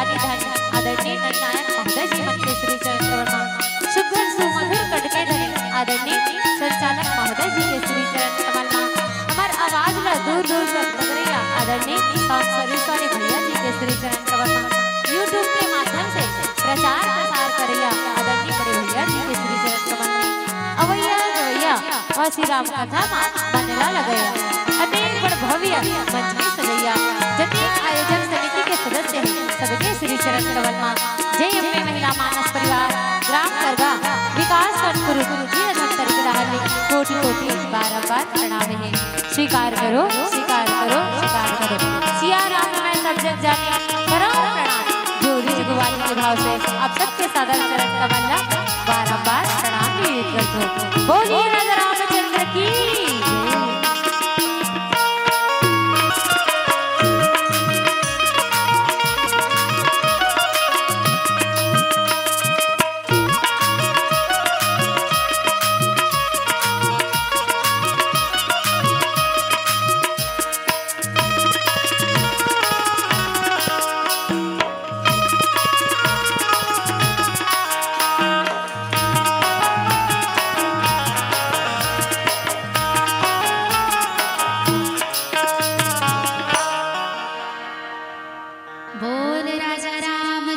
ज्ञानी धनी आदरणीय नायक महोदय जी मन के श्री चरण कमल में शुभ्र सुमधुर कटके धनी आदरणीय संचालक महोदय जी के श्री चरण कमल में हमार आवाज ला दूर दूर तक बगरैया आदरणीय साउंड सर्विस वाले भैया जी के श्री चरण कमल में यूट्यूब के माध्यम से प्रचार प्रसार करैया आदरणीय बड़े भैया जी के श्री चरण कमल में अवैया गवैया और श्री राम कथा बनला लगया अनेक बड़ भव्य मंच में सजैया जतिक आयोजन समिति के सदस्य हैं सबके श्री चरण कमल में जय अम्बे महिला मानस परिवार ग्राम करगा विकास कर गुरु जी रतन रहने कोटि कोटि बार प्रणाम है। स्वीकार करो स्वीकार करो स्वीकार करो। सिया राम मैं सब जग जाने करो प्रणाम जो रिज गुवाली के भाव से आप सबके सादर चरण कमल बार प्रणाम निवेदित करते हो। बोलिए राजा रामचंद्र की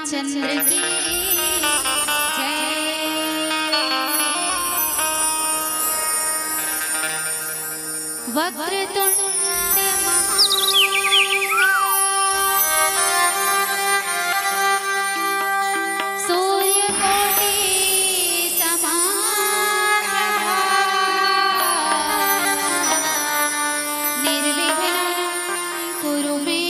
चंद्र की जय। वक्रतुंड सूर्यकोटि समाप्रभा निर्विघ्नं कुरु मे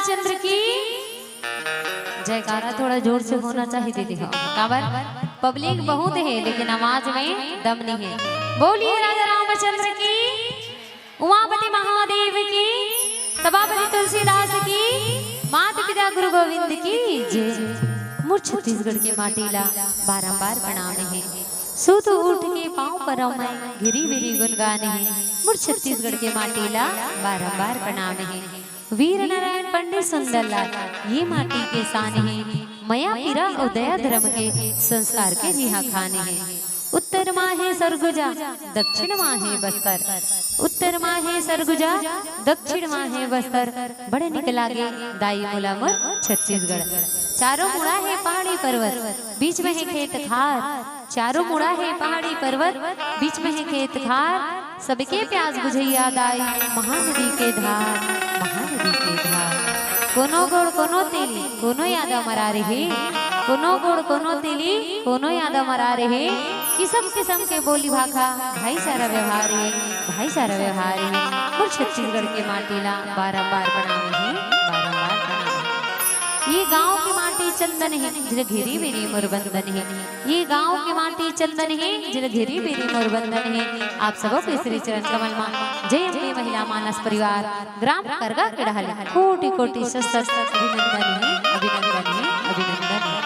रामचंद्र की जयकारा थोड़ा जोर से होना चाहिए दीदी। काबर पब्लिक बहुत है लेकिन आवाज में दम नहीं है। बोलिए राजा रामचंद्र की, उमापति महादेव की, सभापति तुलसीदास की, माता पिता गुरु गोविंद की जय। मुझ छत्तीसगढ़ के माटीला बारंबार प्रणाम है। सुत उठ के पाँव पर मैं गिरी गिरी गुनगान है। मुझ छत्तीसगढ़ के माटीला बारंबार प्रणाम है। वीर नारायण पंडित सुंदरलाल ये माटी के शान है। मया पीरा उदया धर्म के संस्कार के जिहा खाने हैं। उत्तर माँ है सरगुजा, दक्षिण माँ है बस्तर। उत्तर माँ है सरगुजा, दक्षिण माँ है बस्तर। बड़े निकला गे दाई मुलामुर छत्तीसगढ़। चारों मुड़ा है पहाड़ी पर्वत, बीच में है खेत खार। चारों मुड़ा है पहाड़ी पर्वत, बीच में है खेत खार। सबके प्यास बुझैया दाई महानदी के धार, महानदी के धार। कोनो गोड़ कोनो तेली कोनो यादा मरा रहे। कोनो गोड़ कोनो तेली कोनो यादा मरा रहे। किस्म किस्म के बोली भाखा भाईचारा व्यवहार है, भाईचारा व्यवहार है। और छत्तीसगढ़ के माटीला बारंबार प्रणाम है, बारंबार प्रणाम। ये गांव की माटी चंदन है जिल घेरी बेरी मोरबंदन है। ये गांव की माटी चंदन है जिल घेरी बेरी मोरबंदन है। आप सबों के श्री चरण कमल मां जय अम्बे महिला मानस परिवार ग्राम करगा के ढाल कोटि कोटि सशस्त्र अभिनंदन है, अभिनंदन है, अभिनंदन है।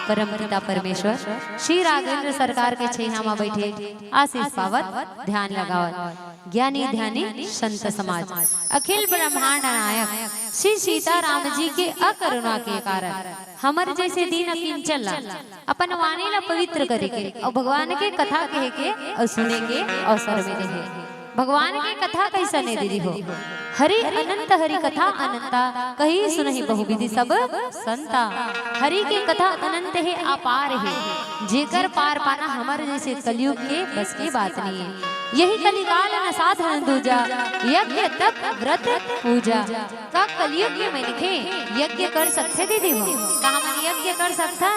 परम पिता परमेश्वर श्री राघवेंद्र सरकार के छैया बैठे आशीष पावत ध्यान लगावत। ज्ञानी ध्यानी संत समाज अखिल ब्रह्मांड नायक श्री सीताराम जी के अकरुणा के कारण हमर जैसे दीन अकिंचल अपन वाणी ला पवित्र करे के और भगवान के कथा कहे के और सुने के अवसर मिले है। भगवान की कथा कैसा नहीं दीदी हो। हरि अनंत हरि कथा अनंता कही सुनहि बहुविधि सब संता। हरि की कथा अनंत है, अपार है। जेकर पार पाना हमारे जैसे कलयुग के बस की बात नहीं है। यही कलिकाल न साधन दूजा, यज्ञ तप व्रत पूजा। का कलयुग में लिखे यज्ञ कर सकते दीदी हो। कहा मन यज्ञ कर सकता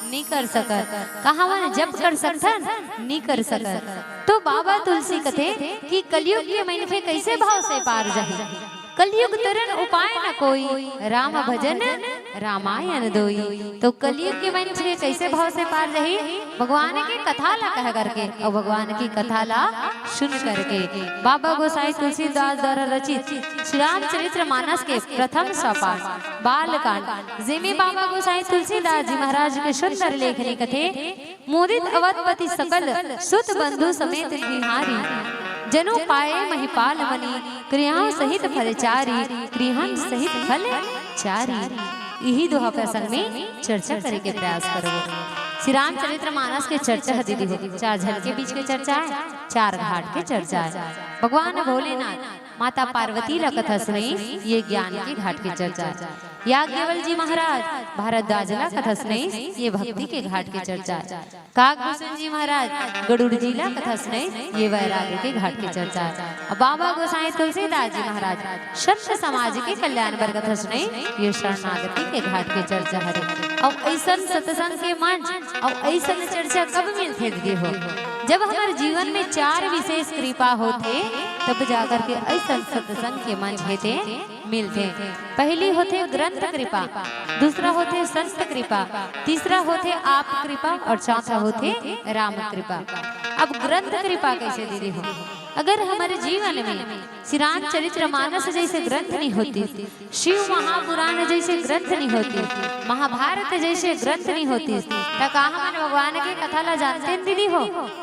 नहीं कर सकत। कहा मन जप कर सकता नहीं कर सकत। तो बाबा तुलसी कथे कि कलयुग के महीने कैसे भाव से पार जाए। कलयुग तरन उपाय न कोई, राम भजन रामायण दोई। तो कलयुग के मन से कैसे भाव से पार रही। भगवान की कथा ला कह करके और भगवान की कथा ला सुन करके। बाबा गोसाई तुलसीदास द्वारा रचित श्री रामचरित्र मानस के प्रथम सोपान बालकांड जिमे बाबा गोसाई तुलसीदास जी महाराज के सुंदर लेखनी कथे मोदित अवधपति सकल सुत बंधु समेत बिहारी। जनु पाए महिपाल मणि क्रियाओं सहित फलचारी, क्रियान सहित फल चारी। यही दोहा प्रसंग में चर्चा करे के प्रयास करो। श्री रामचरित्र मानस के चर्चा है दीदी हो। चार झल के बीच के चर्चा है, चार घाट के चर्चा है। भगवान भोलेनाथ माता पार्वती ला कथा सुनाई, ये ज्ञान के घाट की चर्चा है। याज्ञवल्क्य जी महाराज भारद्वाज ला कथा सुनाई, ये भक्ति के घाट की चर्चा है। काकभूषण जी महाराज गरुड़ जी ला कथा सुनाई, ये वैराग्य के घाट की चर्चा है। बाबा गोसाई तुलसीदास जी महाराज संत समाज के कल्याण पर कथा सुनाई, ये शरणागति के घाट की चर्चा है। अब ऐसा सत्संग के मंच और ऐसा चर्चा कब मिलते दीदी हो। जब हमारे जीवन में चार विशेष कृपा होते तब जाकर के ऐसा सत्संग के मंच हेते मिलते। पहली होते ग्रंथ कृपा, दूसरा होते संत कृपा, तीसरा होते आप कृपा और चौथा होते राम कृपा। अब ग्रंथ कृपा कैसे दीदी हो। अगर हमारे जीवन में श्री रामचरित्र मानस जैसे ग्रंथ नहीं होती, शिव महापुराण जैसे ग्रंथ नहीं होती, महाभारत जैसे ग्रंथ नहीं होती, तो कहा हम भगवान की कथा ला जानते दीदी हो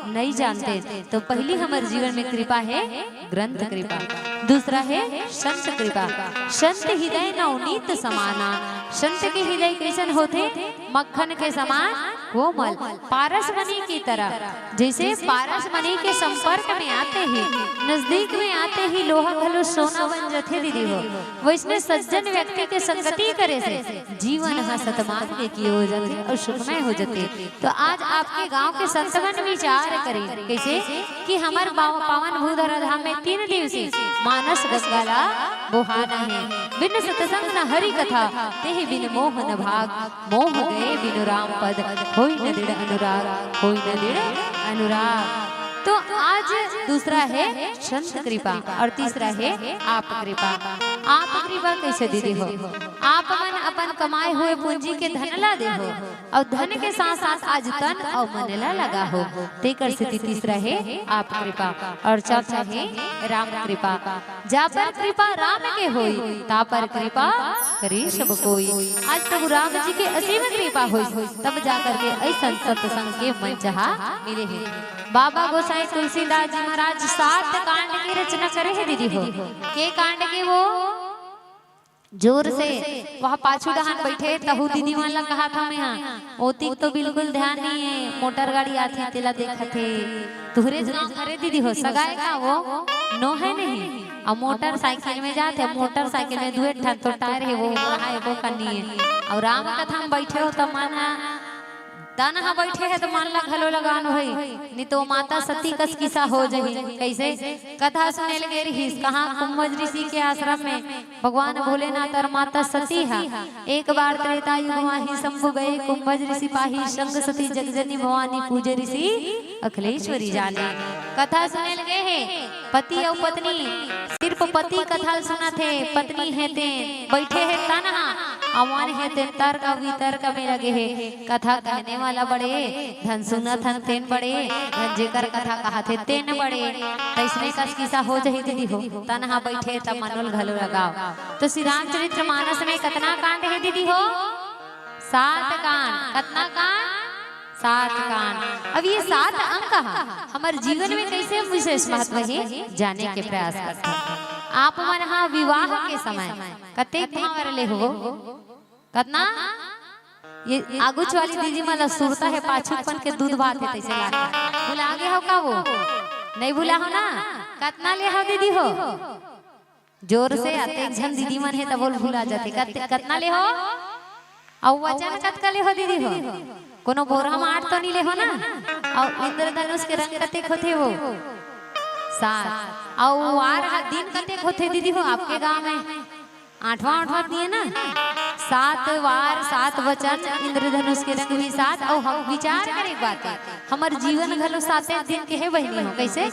नहीं जानते। तो पहली हमारे जीवन में कृपा है ग्रंथ कृपा, दूसरा है संत कृपा। संत हृदय नवनीत समाना। संत के हृदय कैसन होते मक्खन के समान कोमल, पारस मणि की तरह। जैसे पारस मणि के संपर्क में आते ही, नजदीक में आते ही लोहा घलो सोना बन जाते दीदी हो। वैसने सज्जन व्यक्ति के संगति करे से जीवन सतमान के किए हो जाते और सुखमय हो जाते। तो आज आपके गांव के संतगण विचार करें कैसे कि हमारे पावन भूधरा धाम में 3 दिवसीय मानस गंगाला बोहाना है। बिन सत्संग न हरि कथा तेहि बिन मोह न भाग। मोह गए बिनु राम पद होई न दृढ़ अनुराग, होई न दृढ़ अनुराग। तो आज दूसरा है संत कृपा और तीसरा है आप कृपा। आप कृपा कैसे दीदी हो, आप मन अपन कमाए हुए पूंजी के धन ला दे हो और धन के साथ साथ आज तन और मन ला लगा हो। तेकर स्थिति तीसरा है आप कृपा और चौथा है राम कृपा। जा पर कृपा राम के होई ता पर कृपा करी सब कोई। आज तब राम जी के असीम कृपा हुई तब जाकर के ऐसा सत्संग के मन चाहा मिले हैं। बाबा गोसाई तुलसीदास जी महाराज 7 कांड की रचना करे है दीदी हो। के कांड के वो जोर से वहाँ पाछू डहान बैठे तहु दीदी वाला कहा था मैं यहाँ ओती तो बिल्कुल ध्यान नहीं है। मोटर गाड़ी आती तेला देखा थे तुहरे गाँव करे दीदी हो सगाए का वो नो है नहीं। और मोटरसाइकिल में जाते मोटरसाइकिल में दुए ठन तो टायर है वो कहा है वो करनी है। और राम कथा में बैठे हो तो माना दाना बैठे है तो मान ला घलो लगान होई नहीं तो माता सती कस किसा हो जाही। कैसे कथा सुने लगे रही कहाँ कुंभज ऋषि के आश्रम में भगवान भोलेनाथ और माता सती है। एक बार त्रेता युग माही शंभु गए कुंभज ऋषि पाही संग सती जगजनी भवानी पूजे ऋषि अखिलेश्वरी जाने। कथा सुने लगे है पति और पत्नी सिर्फ पति कथा सुना थे पत्नी है ते बैठे है तनहा अमान है ते तर्क वितर्क में लगे है। कथा कहने वाला बड़े धन सुना थन तेन बड़े धन जेकर कथा कहा थे तेन बड़े। तैसने का किस्सा हो जाही दीदी हो तनहा बैठे तब मनोल घलो लगाओ। तो श्री रामचरित्र मानस में कितना कांड है दीदी हो 7 कांड। कितना कांड 7 कांड। अब ये 7 अंक हमारे जीवन में कैसे विशेष महत्व है जाने के प्रयास करते हैं। आप मन हाँ विवाह के समय कते भावर ले हो कितना ये आगुच वाली दीदी मला सुरता है पाछुपन के दूध भात है तैसे लाता भुला गए हो का वो नहीं भुला हो ना कितना ले हो दीदी हो जोर से आते झन दीदी मन है तब बोल भुला जाते कितना ले हो और वचन कतका ले हो दीदी हो कोनो बोरा में 8 तो नहीं ले हो ना। और इंद्रधनुष के रंग कते होते हो 7 और वार दिन कते होते दीदी हो आपके गांव में 8वां दिए ना 7 वार 7 वचन इंद्रधनुष के रंग भी 7। और हम विचार करें बात है हमारे जीवन घलो 7 दिन के है बहनी हो कैसे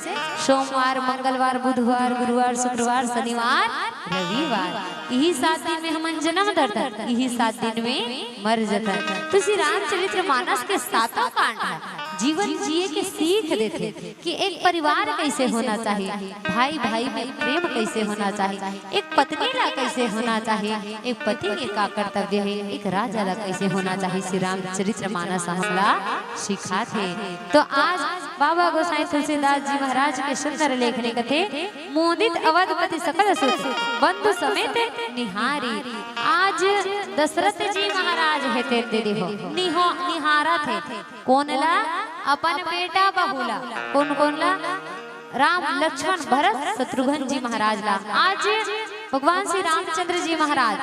सोमवार मंगलवार बुधवार गुरुवार शुक्रवार शनिवार रविवार यही 7 दिन में हम जन्म धरता यही 7 दिन में मर जाता। तो श्री रामचरित्र मानस के 7 कांड जीवन जिए के सीख देते कि एक परिवार कैसे होना चाहिए भाई भाई में प्रेम कैसे होना चाहिए एक पत्नी ला कैसे होना चाहिए एक पति के का कर्तव्य है एक राजा ला कैसे होना चाहिए श्री रामचरित्र मानस हमला सिखा थे। तो आज बाबा गोसाई तुलसीदास जी महाराज के सुंदर लेखने कथे मोदित अवधपति सकल सुख बंधु समेत निहारी। आज दशरथ जी महाराज है ते दीदी हो निहारा थे कौन ला अपन बेटा बहुला कौन ला राम लक्ष्मण भरत शत्रुघ्न जी महाराज ला। आज भगवान श्री रामचंद्र जी महाराज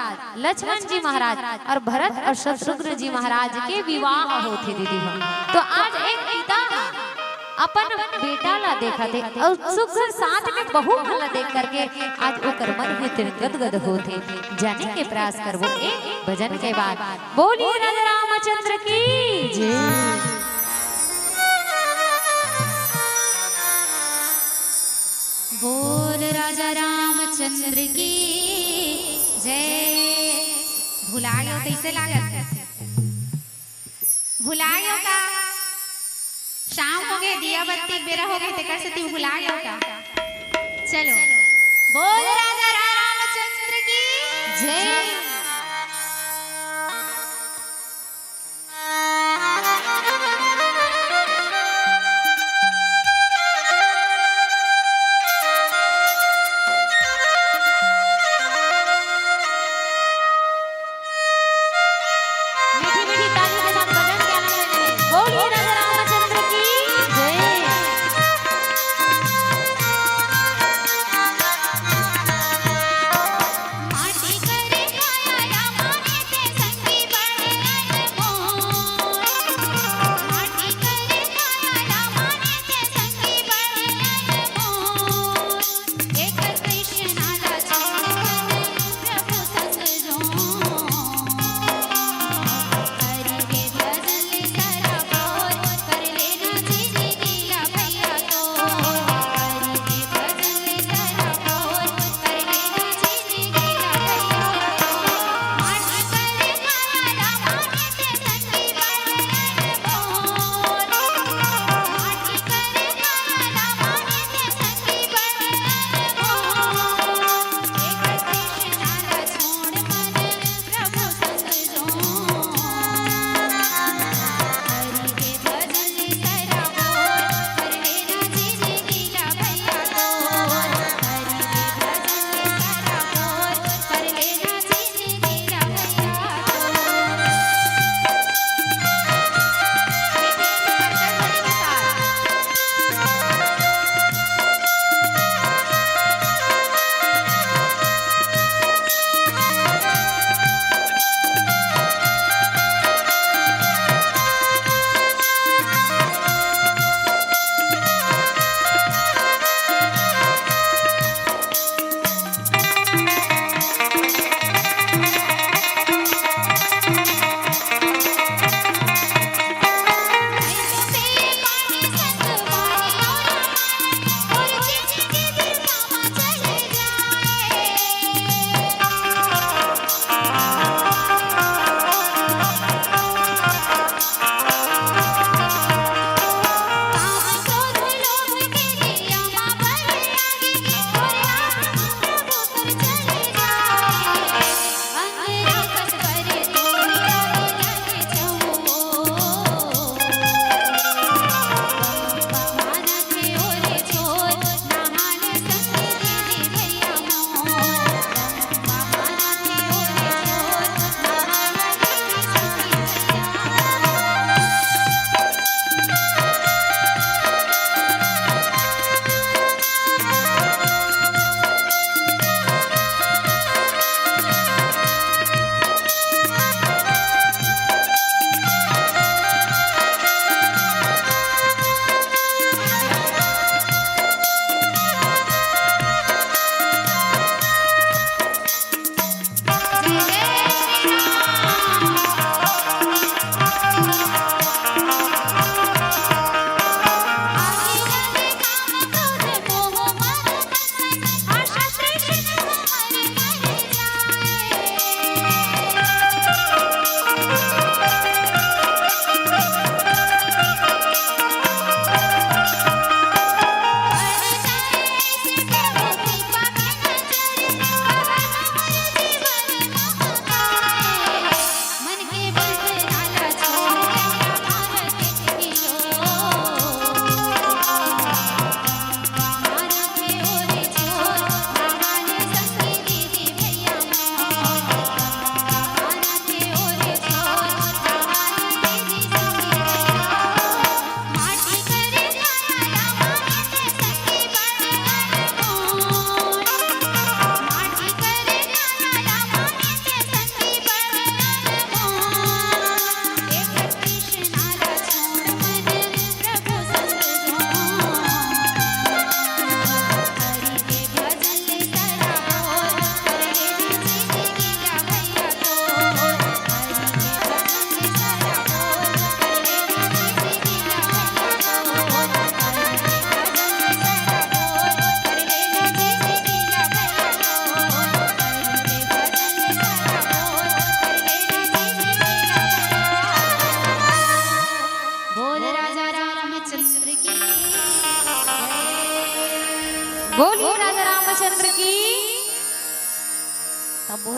लक्ष्मण जी महाराज और भरत और शत्रुघ्न जी महाराज के विवाह होते दीदी हो। तो आज एक पिता अपन बेटा ला देखा थे और सुख साथ में बहू ला देख करके आज ओकर मन में गदगद होते जाने के प्रयास करबो एक भजन के बाद। बोलिए राजा रामचंद्र की जय। बोल राजा रामचंद्र की जय। भुलायो कैसे लागत भुलायो का शाम हो गए दिया बत्ती बेरा हो गए तेकर से तू भुलायो का। चलो बोल राजा रामचंद्र की जय। माटी करे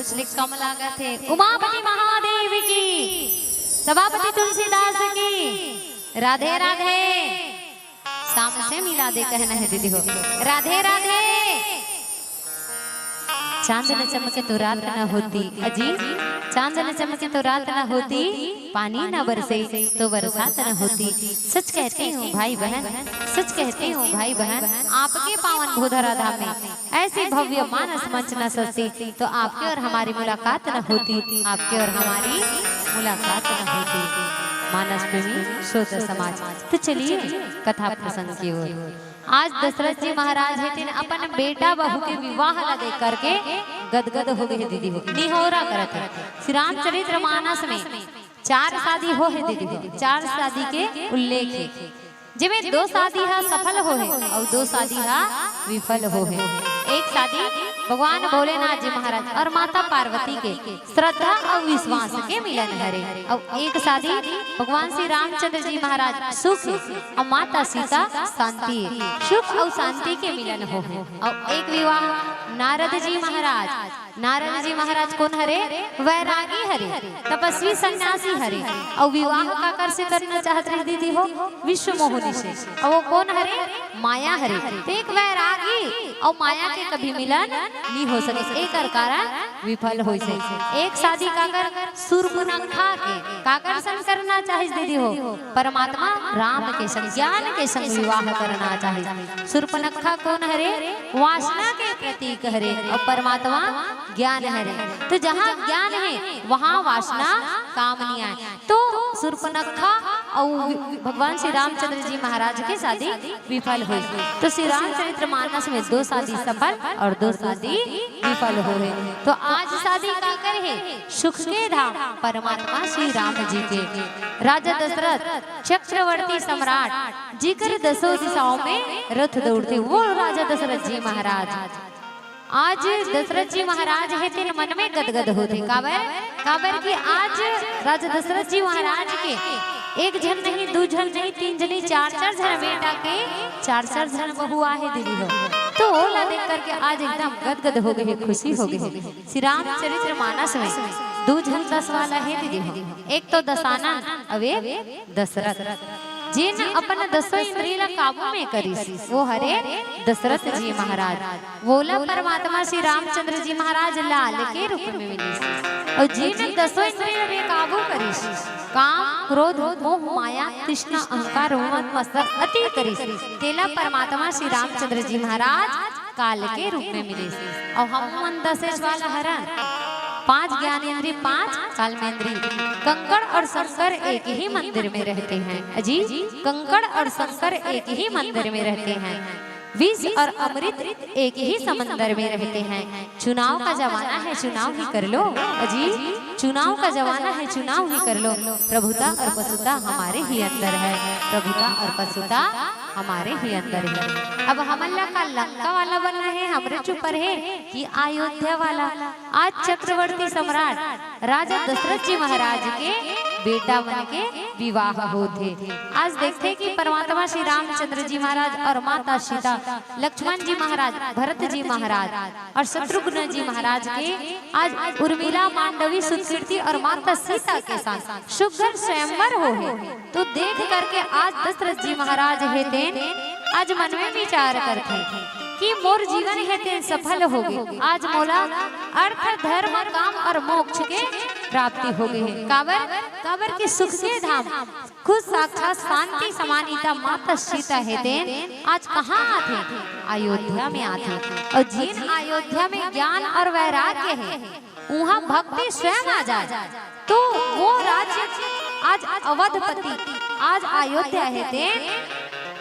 कुछ लिख कम लागत है। उमापति महादेव की, सभापति तुलसीदास की, राधे राधे। सामने से मिला दे कहना है दीदी हो, राधे राधे। चांद न चमके तो रात न होती, अजी चांद न चमके तो रात न होती, पानी न बरसे तो बरसात न होती। सच कहती हूँ भाई बहन, सच कहती हूँ भाई बहन, आपके पावन भूधरा धाम में ऐसी भव्य मानस मंच न सजती तो आपके और हमारी मुलाकात न होती, आपके और हमारी मुलाकात न होती। मानस प्रेमी श्रोता समाज, तो चलिए कथा प्रसंग की ओर। आज दशरथ जी महाराज है अपन बेटा बहू के विवाह ला देख करके गदगद हो गए दीदी हो, निहोरा करत है। श्री रामचरित्र मानस में 4 शादी हो है दीदी हो, 4 शादी के उल्लेख है, जिसमें 2 शादी हा सफल हो है और 2 शादी हा विफल हो है। एक शादी भगवान भोलेनाथ जी महाराज और माता पार्वती के श्रद्धा और विश्वास के मिलन हरे, और एक शादी भगवान श्री रामचंद्र जी महाराज सुख और माता सीता शांति, सुख और शांति के मिलन हो है। और एक विवाह नारद जी महाराज, नारद जी महाराज कौन हरे? वैरागी हरे, तपस्वी सन्यासी हरे, और विवाह काकर से करना चाहते रहे दीदी हो? विश्व मोहिनी से। और वो कौन हरे? माया हरे। तो एक वैरागी और माया के कभी मिलन नहीं हो सके, एक कारण विफल हो सके। एक शादी काकर शूर्पणखा के काकर संग करना चाहे दीदी हो? परमात्मा राम के संग, ज्ञान के संग विवाह करना चाहे। शूर्पणखा कौन हरे? वासना के प्रतीक हरे, और परमात्मा ज्ञान हरे। तो जहाँ ज्ञान है वहाँ वासना काम नहीं आए। तो शूर्पणखा और भगवान श्री रामचंद्र जी महाराज के शादी विफल हुई। तो श्री रामचरित्र मानस में 2 शादी सफल और 2 शादी विफल हो गए। तो आज शादी का कर है सुख के धाम परमात्मा श्री राम जी के। राजा दशरथ चक्रवर्ती सम्राट जिकर 10 दिशाओं में रथ दौड़ते, वो राजा दशरथ जी महाराज। आज दशरथ जी महाराज है तेरे मन में गदगद होते, काबर की आज राजा दशरथ जी महाराज के 1 जन नहीं, 2 जन नहीं, 3 जन नहीं, 4 जन बेटा के 4 जन बहु आहे दीदी हो। तो ओला देख करके आज एकदम गदगद हो गए, खुशी हो गई। श्री रामचरित्र मानस में 2 जन 10 वाला है दीदी हो। एक तो दशानन, अब एक दशरथ, जिन अपन 10 इंद्रिय काबू में करी, वो हरे दशरथ जी महाराज। बोला परमात्मा श्री रामचंद्र जी महाराज लाल के रूप में मिली, और जिन 10 इंद्रिय काबू करी, काम क्रोध मोह माया तृष्णा अहंकार मत्सर अति करी, तेला परमात्मा श्री रामचंद्र जी महाराज काल के रूप में मिले। और हम 10 वाला हरण 5 ज्ञानेंद्रिय 5 कालमेंद्रिय। कंकड़ और शंकर एक ही मंदिर में रहते हैं, अजी कंकड़ और शंकर एक ही मंदिर में रहते हैं। विष और अमृत एक ही समंदर में रहते हैं। चुनाव का जमाना है, चुनाव ही कर लो अजी, चुनाव का जमाना है, चुनाव ही कर लो। प्रभुता और पशुता हमारे ही अंदर है, प्रभुता और पशुता हमारे ही अंदर है। अब हमला का लंका वाला बनना है, हमरे ऊपर है कि अयोध्या वाला। आज चक्रवर्ती सम्राट राजा दशरथ जी महाराज के बेटा बन के विवाह होते। आज देखते कि परमात्मा श्री रामचंद्र जी महाराज और माता सीता, लक्ष्मण जी महाराज, भरत जी महाराज और शत्रुघ्न जी महाराज के आज उर्मिला, मांडवी, सुकीर्ति और माता सीता के साथ सुघर स्वयंवर हो है। तो देख करके आज दशरथ जी महाराज हेते आज मन में विचार करते कि मोर जीवन हेते सफल हो गए। आज मोला अर्थ धर्म काम और मोक्ष के प्राप्ति हो गई है। काबर के सुख के धाम खुद साक्षात शांति समानिता माता सीता हेते आज कहाँ आते? अयोध्या में आते। और जिन अयोध्या में ज्ञान और वैराग्य है वहाँ भक्ति स्वयं आ जाए, तो वो राज्य आज अवधपति आज अयोध्या हेते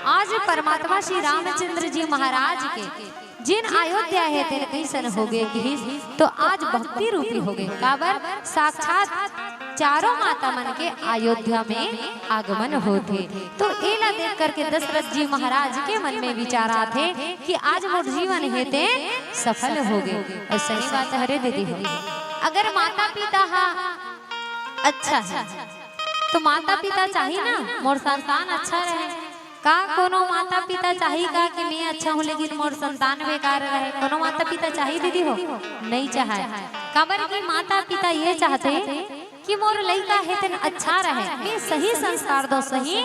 आज परमात्मा श्री रामचंद्र जी महाराज के जिन अयोध्या है तेरे कैसन हो गए कि तो आज भक्ति रूपी हो गए। काबर साक्षात चारों माता मन के अयोध्या में आगमन होते। तो एला देख करके दशरथ जी महाराज के मन में विचारा थे कि आज मोर जीवन हेते सफल हो गए। और सही बात हरे दीदी हो, अगर माता पिता अच्छा है तो माता पिता चाहिए ना मोर संतान अच्छा रहे। का कोनो माता पिता चाहिए का कि मैं अच्छा हूँ लेकिन मोर संतान बेकार रहे? कोनो माता पिता चाहिए दीदी हो? नहीं चाहे। काबर की माता पिता ये चाहते कि मोर लड़का है तन अच्छा रहे, मैं सही संस्कार दो, सही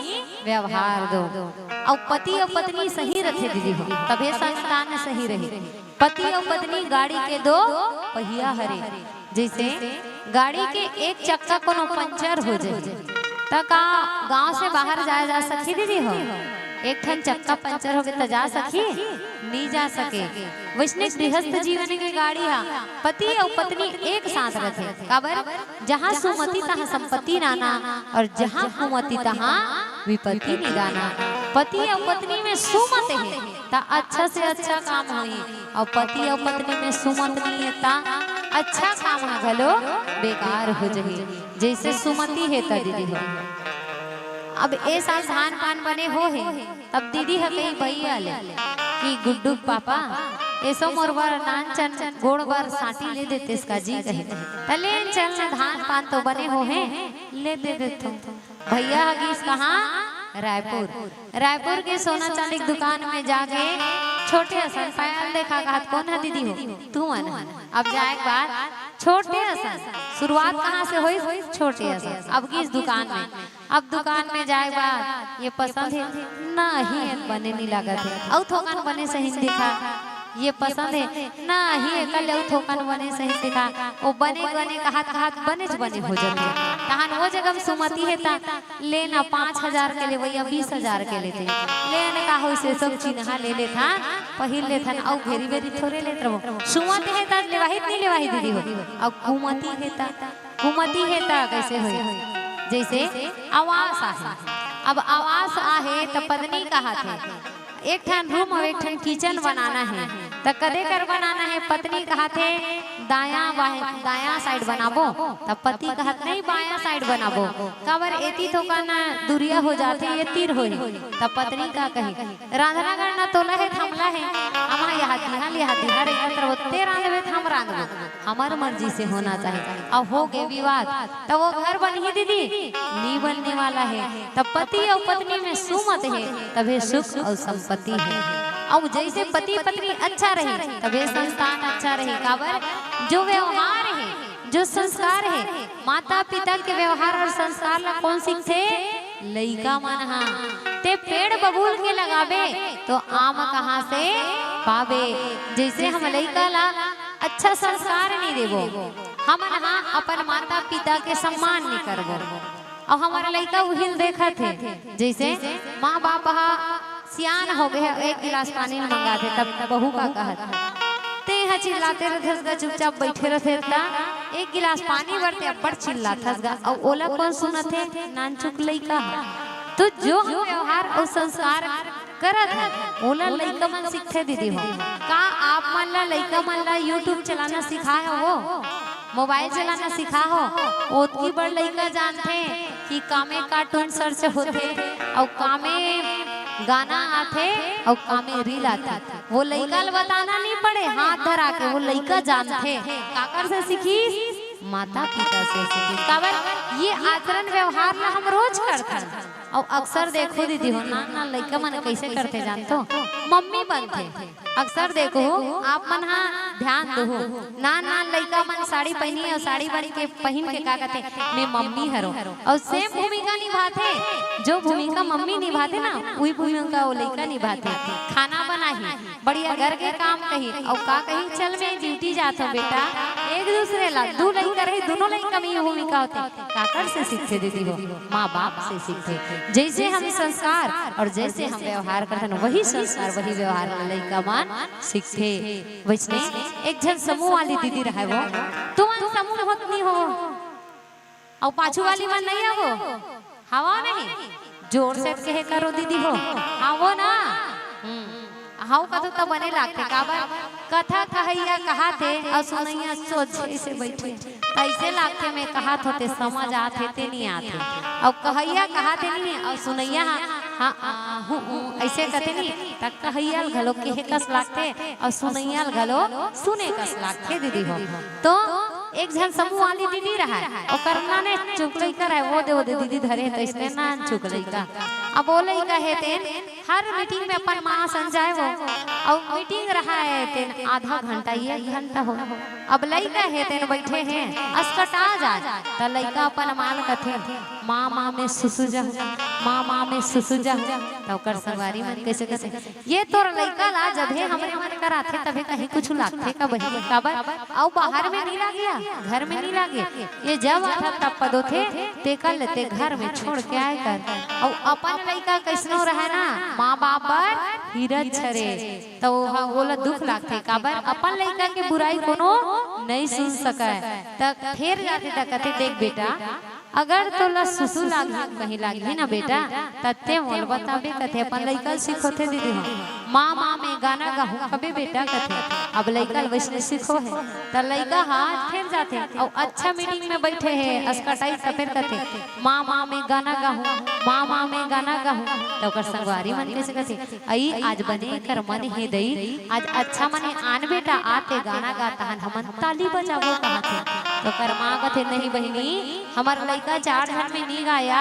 व्यवहार दो, और पति और पत्नी सही रखे दीदी हो तबे संस्कार सही रहे। पति और पत्नी गाड़ी के दो पहिया हरे, जैसे गाड़ी के एक चक्का कोनो पंचर हो जाए तो का गांव से बाहर जाया जा सकी दीदी हो? एक ठन चक्का पंचर हो गए तो जा सकी नहीं जा सके। वैष्णव गृहस्थ जीवन की गाड़ी है, पति और पत्नी एक साथ रखे, काबर जहाँ सुमति तहाँ संपत्ति नाना और जहाँ कुमति तहाँ विपत्ति निदाना। पति और पत्नी में सुमत है ता अच्छा से अच्छा काम होई, और पति और पत्नी में सुमत नहीं है ता अच्छा काम है घलो बेकार हो जाए। जैसे सुमति है ता दीदी हो अब ऐसा धान पान बने हो है, तब दीदी है कहीं भैया ले कि गुड्डू पापा ऐसो मोर बार नान चन गोड़ बार साटी ले देते इसका जी कहे तले चल धान पान तो बने हो है ले दे देते भैया हगीस कहाँ? रायपुर के सोना चांदी की दुकान में जाके छोटे हसन पायल देखा कहा कौन है दीदी हो तू मन। अब जाए बाद छोटे हसन शुरुआत कहाँ से हुई? छोटे हसन। अब की इस दुकान में, अब दुकान में जाए बाद ये पसंद है ना ही बने नहीं लगा थे और थोकन बने सही दिखा, ये पसंद है ना ही कल थोकन बने सही दिखा, वो बने बने कहा बने हो जाते तहन वो जगह सुमति है ता लेना 5,000 के ले भैया 20,000 के लेते लेने का हो से सब चीज ले लेता पहिल लेता और भेरी भेरी थोड़े लेते रहो। सुमति है ता लेवाही नहीं लेवाही दीदी हो, और कुमति है ता कैसे हो? जैसे आवास आहे, अब आवास आहे तो पत्नी कहा थे एक ठन रूम और एक ठन किचन बनाना है तो कदे कर बनाना है? पत्नी कहा थे दाया साइड बनाबो, तब पति कहा नहीं बाया साइड बनाबो, काबर एती तो का ना दूरिया हो जाते ये तीर हो, तब पत्नी का कही रांधना करना तोला है थमला है अमा यहाँ दिहा रे ते रांधबे हम रांधबो, हमार मर्जी से होना चाहिए। अब हो गए विवाद तब वो घर बन ही दीदी नहीं बनने वाला है, तब पति और पत्नी में सुमत है तभी सुख और संपत्ति है। और जैसे पति पत्नी अच्छा रहे तभी संस्थान अच्छा रहे, काबर जो व्यवहार है जो संस्कार है माता पिता के व्यवहार और संस्कार ला कौन सीखते? लइका मन हा ते पेड़ बबूल के लगावे तो आम कहाँ से पावे। जैसे हम लइका ला अच्छा संस्कार नहीं देवो, हम अपन माता पिता के सम्मान नहीं करबो, और हमारा लइका उहिल देखा थे जैसे माँ बाप सियान हो गए एक गिलास पानी मंगा थे तब बहू का कहत ते चिल्लाते रहे चुपचाप बैठे रहे एक गिलास पानी भरते अब बड़ चिल्लाता और ओला कौन सुनत है? नान चुक लइका। तो जो व्यवहार और संस्कार करत है ओला लइका मन सीखते दीदी हो। का आप मन ला लइका मन ला यूट्यूब चलाना सिखाए हो, मोबाइल चलाना सिखा हो? ओतकी बड़ लइका जानते कि कामे कार्टून सर्च होते और कामे गाना आते और कामे रील आते, वो लइका बताना नहीं पड़े, हाथ धरा के वो लइका जानते। काकर से सीखी? माता पिता से सीखी। काबर ये आचरण व्यवहार ला हम रोज करते और अक्सर देखो दीदी हो ना लइका मन कैसे करते जानते हो? मम्मी बनते अक्सर देखो आप मन ध्यान दो ना लइका मन साड़ी पहनी और साड़ी बन के पहन के का कहते मैं मम्मी हरो, और सेम भूमिका निभाते जो भूमिका मम्मी निभाते ना वही भूमिका वो लइका निभाते। खाना बनाही बढ़िया घर के काम कही और का कही चल मैं ड्यूटी जाता बेटा, एक दूसरे ला दू लइका रही दोनों लइका में भूमिका होते। काकर से सीखते दीदी हो? माँ बाप से सीखते। जैसे हम संस्कार और जैसे हम व्यवहार करते हैं वही संस्कार वही व्यवहार लइका मान सीखते। वैसे एक जन समूह वाली दीदी रहे वो तुम समूह होत नहीं हो और पाछू वाली मन नहीं हो हवा नहीं जोर से कहे करो दीदी हो आवो ना हाउ कथो तो बने लागते। काबर कथा कहैया कहा थे और सुनैया सोच से बैठे ऐसे लागते में कहा होते समझ आते थे नहीं आते, और कहैया कहा थे नहीं और सुनैया ऐसे कहते नहीं तक कहैया घलो के कस लागते और सुनैया घलो सुने कस लागते दीदी हो। तो एक जन समूह वाली दीदी रहा और करना ने चुकलई कर है वो दे दीदी धरे तो इसने ना चुकलई का अब बोले कहे थे हर मीटिंग में अपन माँ संजाए वो और मीटिंग रहा है तेन आधा घंटा 1 घंटा हो अब लइका है तेन बैठे हैं अस्कटा जा त लइका अपन माल कथे माँ माँ में सुसु जा माँ माँ में सुसु जा तो कर संगवारी मन कैसे कैसे ये तोर लइका ला जब है हमरे मन कराथे तबे कहीं कुछ लागथे का बही काबर और बाहर में नहीं लागिया घर में नहीं लागे ये जब आता तब पदो थे ते कल लेते घर में छोड़ के आए कर और अपन लइका कैसनो रहे ना माँ बाप पर हिरत छरे तो बोला दुख लागथे काबर अपन लइका के बुराई कोनो नहीं सुन सका तक फिर जाते तक कथे देख बेटा अगर तोला सुसु लागी कहीं लागी ना बेटा तत्ते मोल बताबे कथे अपन लइका सिखोथे दीदी हम माँ माँ में गाना गाहूं कबे बेटा कथे अब लइका वैसे सीखो है त लइका हाथ फिर जाते और अच्छा मीटिंग में बैठे हैं अस्कटाई सफेर कथे माँ माँ में गाना गाहूं माँ माँ में गाना गाहूं तो कर संगवारी मन कैसे कथे आई आज बने कर मन हे दई आज अच्छा मने आन बेटा आते गाना गाता हन हमन ताली बजावो कहा थे तो कर माँ कथे नहीं बहिनी हमार लइका 4 जन में नहीं गाया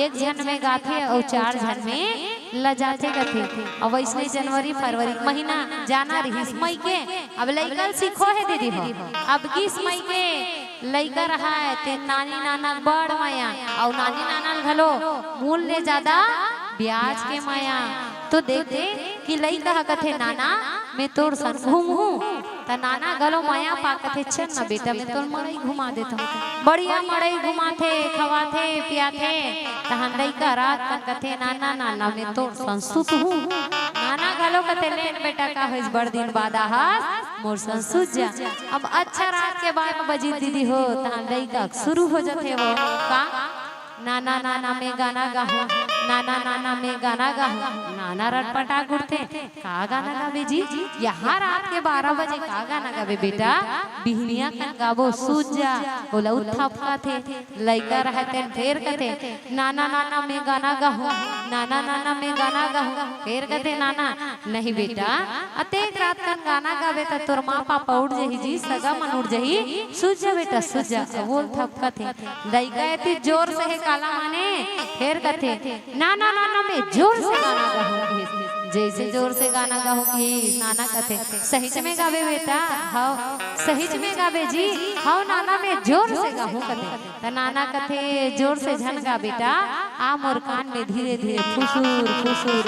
1 जन में गाथे और 4 जन में लजाते कथे अब वैसे जनवरी फरवरी महीना जाना रही मई के अब लइका सीखो है दीदी हो अब 20 मई के लइका रहा है ते नानी नाना बड़ माया और नानी नाना घलो मूल्य ज्यादा ब्याज के माया तो देखते कि लइका कथे नाना मैं तोर सन घूमू त नाना गलो माया पा कथे चल ना बेटा मैं तोर मड़ई घुमा देता बढ़िया मड़ई घुमाथे खवाथे पियाथे तहन लइका रात तक कथे नाना नाना मैं तोर संसुत हूँ नाना गलो कथे लेन बेटा का होइस बड़ दिन बाद आहस मोर संसुत जा अब अच्छा रात के 12 बजे दीदी हो तहन लइका शुरू हो जाथे वो का नाना नाना में गाना गाहूं नाना नाना में गाना गाहूं नाना रटपटा उठते का गाना गावे जी यहाँ रात के 12 बजे का गाना गावे बेटा बिहनिया कन गावो सूझ जा बोला उठा थे लइका रहते फिर कथे नाना नाना में गाना गाहूं नाना नाना में गाना गाहूं फिर कथे नाना नहीं बेटा अतेक रात कन गाना गावे त तोर माँ पापा उठ जही जी सगा मन उठ जही सूझ जा बेटा सूझ जा बोल थपका थे लइका इतनी जोर से है काला माने फिर कथे नाना नाना में जोर से गाना गाऊंगी जैसे जोर से गाना गाऊंगी नाना कथे सही में गावे बेटा हाँ सही में गावे जी हाँ नाना में जोर से गाऊं कथे तो नाना कथे जोर से झन गा बेटा आ मोर कान में धीरे धीरे फुसूर फुसूर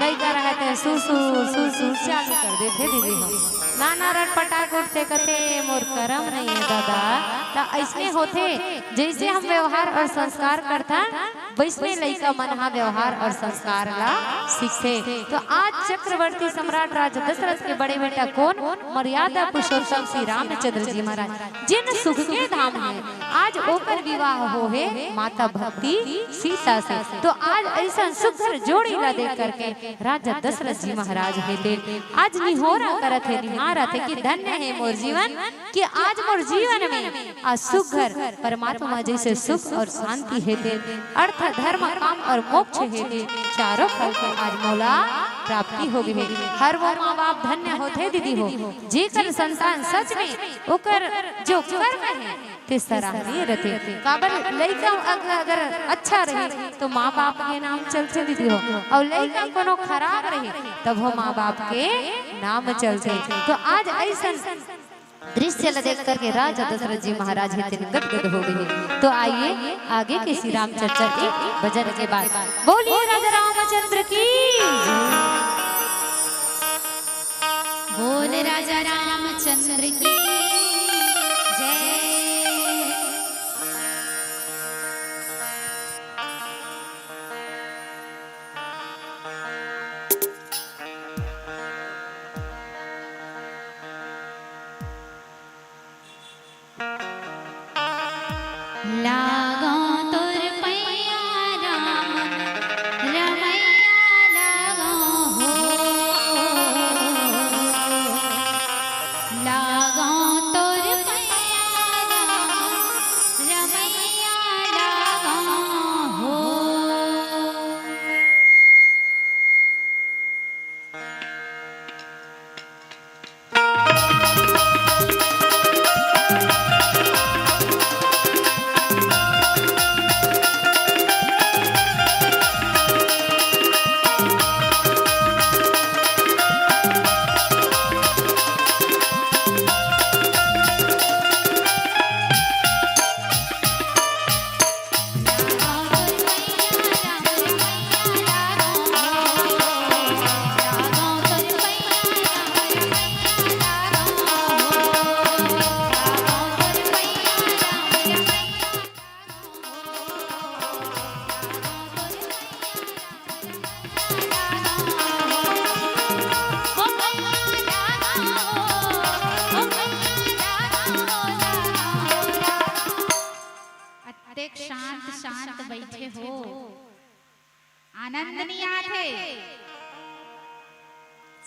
लइका रहते सुसुर सुसुर चालू कर देते दीदी हम नाना रटपटाक उठते कथे मोर करम नहीं है दादा तो ऐसे होते जैसे हम व्यवहार और संस्कार करता वैसे लइका मन हा व्यवहार और संस्कार ला सीखते तो आज चक्रवर्ती सम्राट राजा दशरथ के बड़े बेटा कौन मर्यादा पुरुषोत्तम श्री रामचंद्र जी महाराज जिन सुख के धाम है आज ओकर विवाह हो है माता भक्ति सीता से तो आज ऐसा सुंदर जोड़ी ला देख करके राजा दशरथ जी महाराज है आज निहोरा करत है निहारत है कि धन्य है मोर जीवन कि आज मोर जीवन में आज सुघर परमात्मा जैसे सुख और शांति है अर्थ धर्म काम और मोक्ष है चारों फल के आज मौला प्राप्ति हो गई हर वो माँ बाप धन्य होते दीदी हो जेकर संतान सच में ओकर जो कर्म है ते सराहनीय रहते काबर लइका अगर अच्छा रहे तो माँ बाप के नाम चलते दीदी हो और लइका कोनो खराब रहे तब वो माँ बाप के नाम चलते तो आज ऐसा दृश्य देख करके राजा दशरथ जी महाराज गदगद हो गए तो आइए आगे के श्री राम चर्चा के भजन के बाद बोलिए राजा रामचंद्र की बोल राजा रामचंद्र की जय। लागो तुर पैया राम रमैया लागो हो लागो तुर पैया राम रमैया लागो हो। देख शांत शांत बैठे हो, आनंद नहीं आते।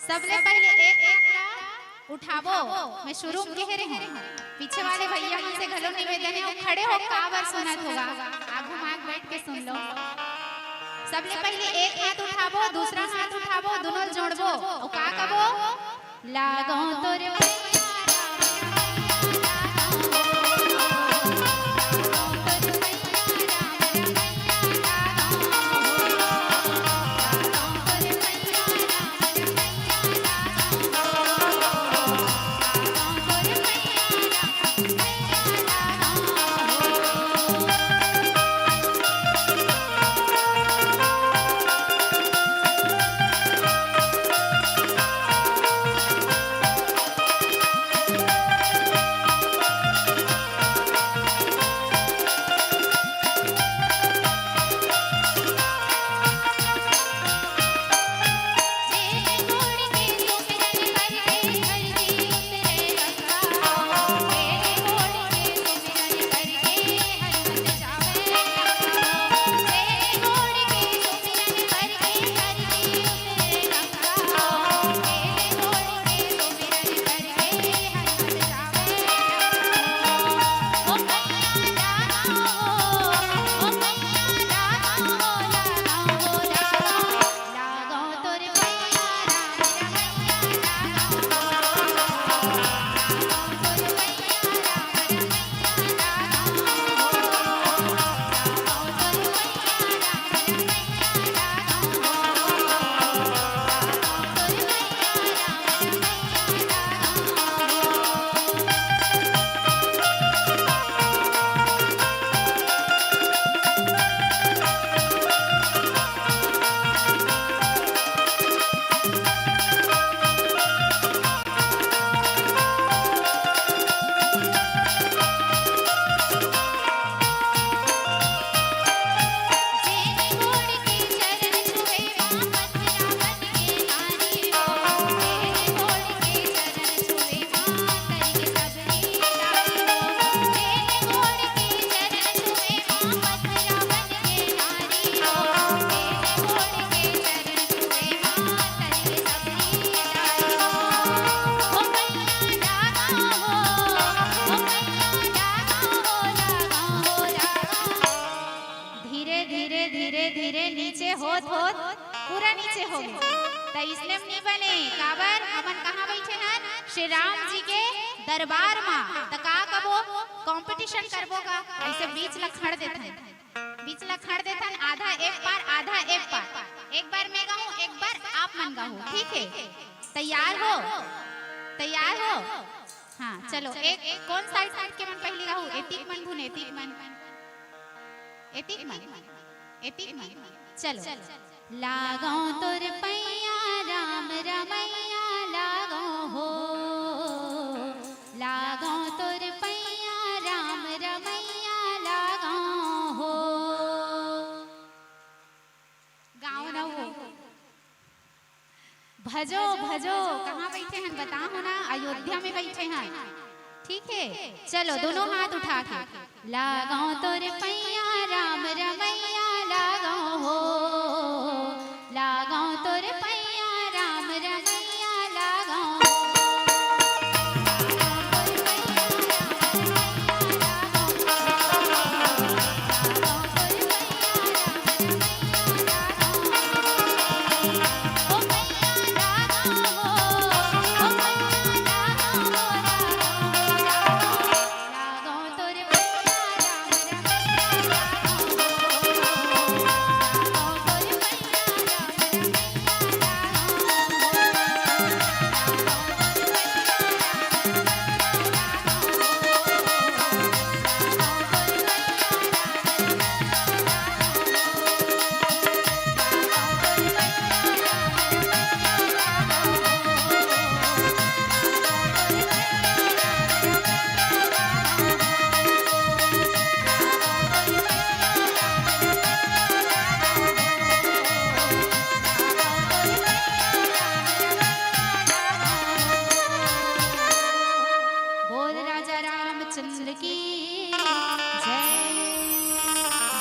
सबले पहले एक हाथ उठावो, मैं शुरू कह रही हूँ, पीछे वाले भैया हमसे घलो निवेदन है वो खड़े हो काबर सुनत होगा, आगू माग बैठ के सुन लो। सबले पहले एक हाथ उठावो, दूसरा हाथ उठावो, दोनों जोड़बो और का कबो लागो तोरे पूरा नीचे हो गए तो इसलिए नहीं बने काबर हमन कहाँ बैठे हैं श्री राम जी के दरबार में तो का कबो कंपटीशन करबो का ऐसे बीच ला खड़ देते आधा एक बार मैं गाऊं एक बार आप मन गाओ ठीक है तैयार हो हाँ चलो एक कौन साइड के मन पहले गाऊं एतिक मन चलो लागो तोर पैया राम रमैया लागो हो लागो तोर पैया राम रमैया लागो हो गाओ ना हो भजो भजो कहाँ बैठे हैं बताओ ना अयोध्या में बैठे हैं ठीक है चलो दोनों हाथ उठा के लागो तोर पैया राम रमैया लागो हो लागो तोर पैया राम रमैया लागो लागो तोर पैया राम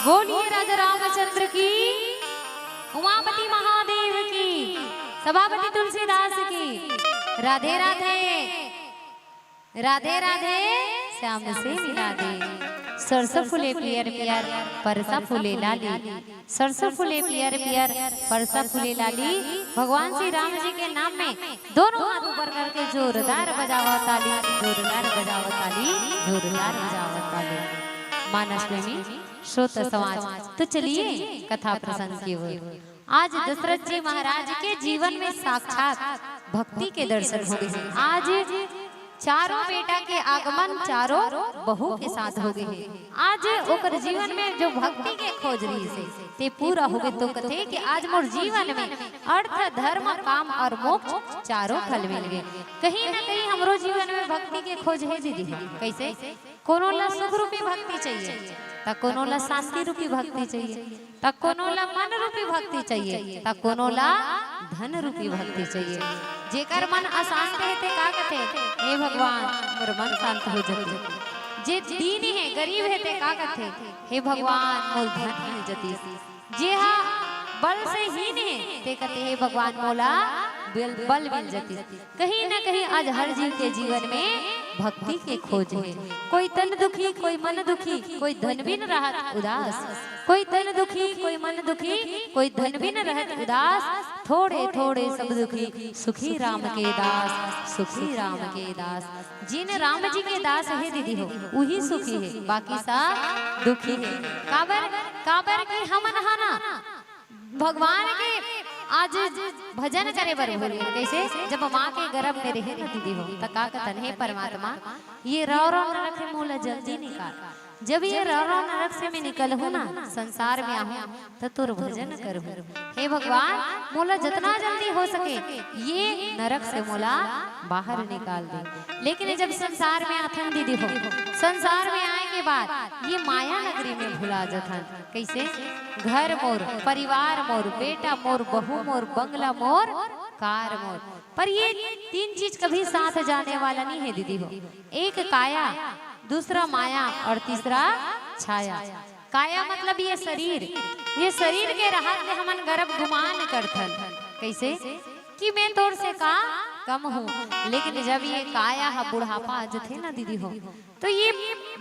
बोलिए राजा रामचंद्र की, उमापति महादेव की, सभापति तुलसीदास की। राधे राधे राधे राधे, श्याम से मिला दे। सरसों फूले पियर पियर, परसा फूले लाली। सरसों फूले पियर पियर, परसा फूले लाली। भगवान श्री राम जी के नाम में दोनों हाथ ऊपर करके जोरदार बजाओ ताली, जोरदार बजाओ ताली, जोरदार बजाओ ताली। मानस प्रेमी श्रोत समाज, तो चलिए कथा प्रसंग की ओर। आज दशरथ जी महाराज के जीवन में साक्षात भक्ति के दर्शन हो गए। आज चारों बेटा के आगमन चारों बहू के साथ हो गए हैं। आज ओकर जीवन में जो भक्ति के खोज रही से ते पूरा हो गए। तो कथे कि आज मोर जीवन में अर्थ धर्म काम और मोक्ष चारों फल मिल गए। कहीं ना कहीं हमरो जीवन में भक्ति के खोज है दीदी। कैसे? कोनो ला सुख रूपी भक्ति चाहिए, ता कोनो ला शांति रूपी भक्ति चाहिए, ता कोनो ला मन रूपी भक्ति चाहिए, ता कोनो ला धन रूपी भक्ति चाहिए। जेकर मन अशांत है ते का कथे, हे भगवान मोर मन शांत हो जती। जे दीन है गरीब है ते का कथे, हे भगवान मोर धन मिल जती। जे हा बल से हीन है ते कथे, हे भगवान मोला बल मिल जती। कहीं ना कहीं आज हर जीव के जीवन में भक्ति के खोज है। कोई तन दुखी, कोई मन दुखी, कोई धन भी न रहत उदास। कोई तन दुखी, कोई मन दुखी, कोई धन भी न रहत उदास। थोड़े थोड़े सब दुखी, सुखी राम के दास, सुखी राम के दास। जिन राम जी के दास है दीदी हो वही सुखी है, बाकी सब दुखी है। काबर काबर की हमन हाना भगवान के आज भजन करे बर बोले। कैसे? जब माँ के गर्भ में रहे दीदी हो त का कथन, हे परमात्मा ये रौ रौ नरक से मोला जल्दी निकाल। जब ये रौ रौ नरक से मैं निकल हूँ ना, संसार में आहूँ तो तोर भजन करहूँ। हे भगवान मोला जितना जल्दी हो सके ये नरक से मोला बाहर निकाल दे। लेकिन जब संसार में आथन दीदी हो, संसार में आए के बाद ये माया नगरी में भुला जथन। कैसे? घर मोर, परिवार मोर, बेटा मोर, बहू मोर, बंगला मोर, कार मोर। पर ये तीन चीज कभी साथ जाने वाला नहीं है दीदी हो। एक काया, दूसरा माया और तीसरा छाया। काया मतलब ये शरीर, ये शरीर के राहत में हमन गर्भ गुमान करथन। कैसे? कि मैं तोर से का कम हूँ। लेकिन जब ये काया है बुढ़ापा आ जथे ना दीदी हो, तो ये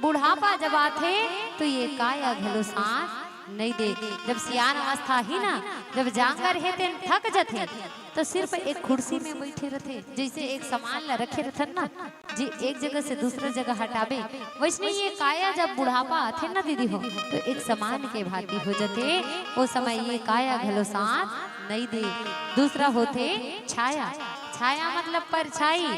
बुढ़ापा जब आथे तो ये काया घलो साथ नहीं दे। जब सियान अवस्था ही ना, जब जांगर है ते थक जथे तो सिर्फ एक कुर्सी में बैठे रहते। जैसे एक सामान ला रखे रहथन ना, जी एक जगह से दूसरा जगह हटावे, वैसे ये काया जब बुढ़ापा आथे ना दीदी हो तो एक सामान के भांति हो जाते। वो समय ये काया घलो साथ नहीं दे। दूसरा होते छाया। छाया मतलब परछाई।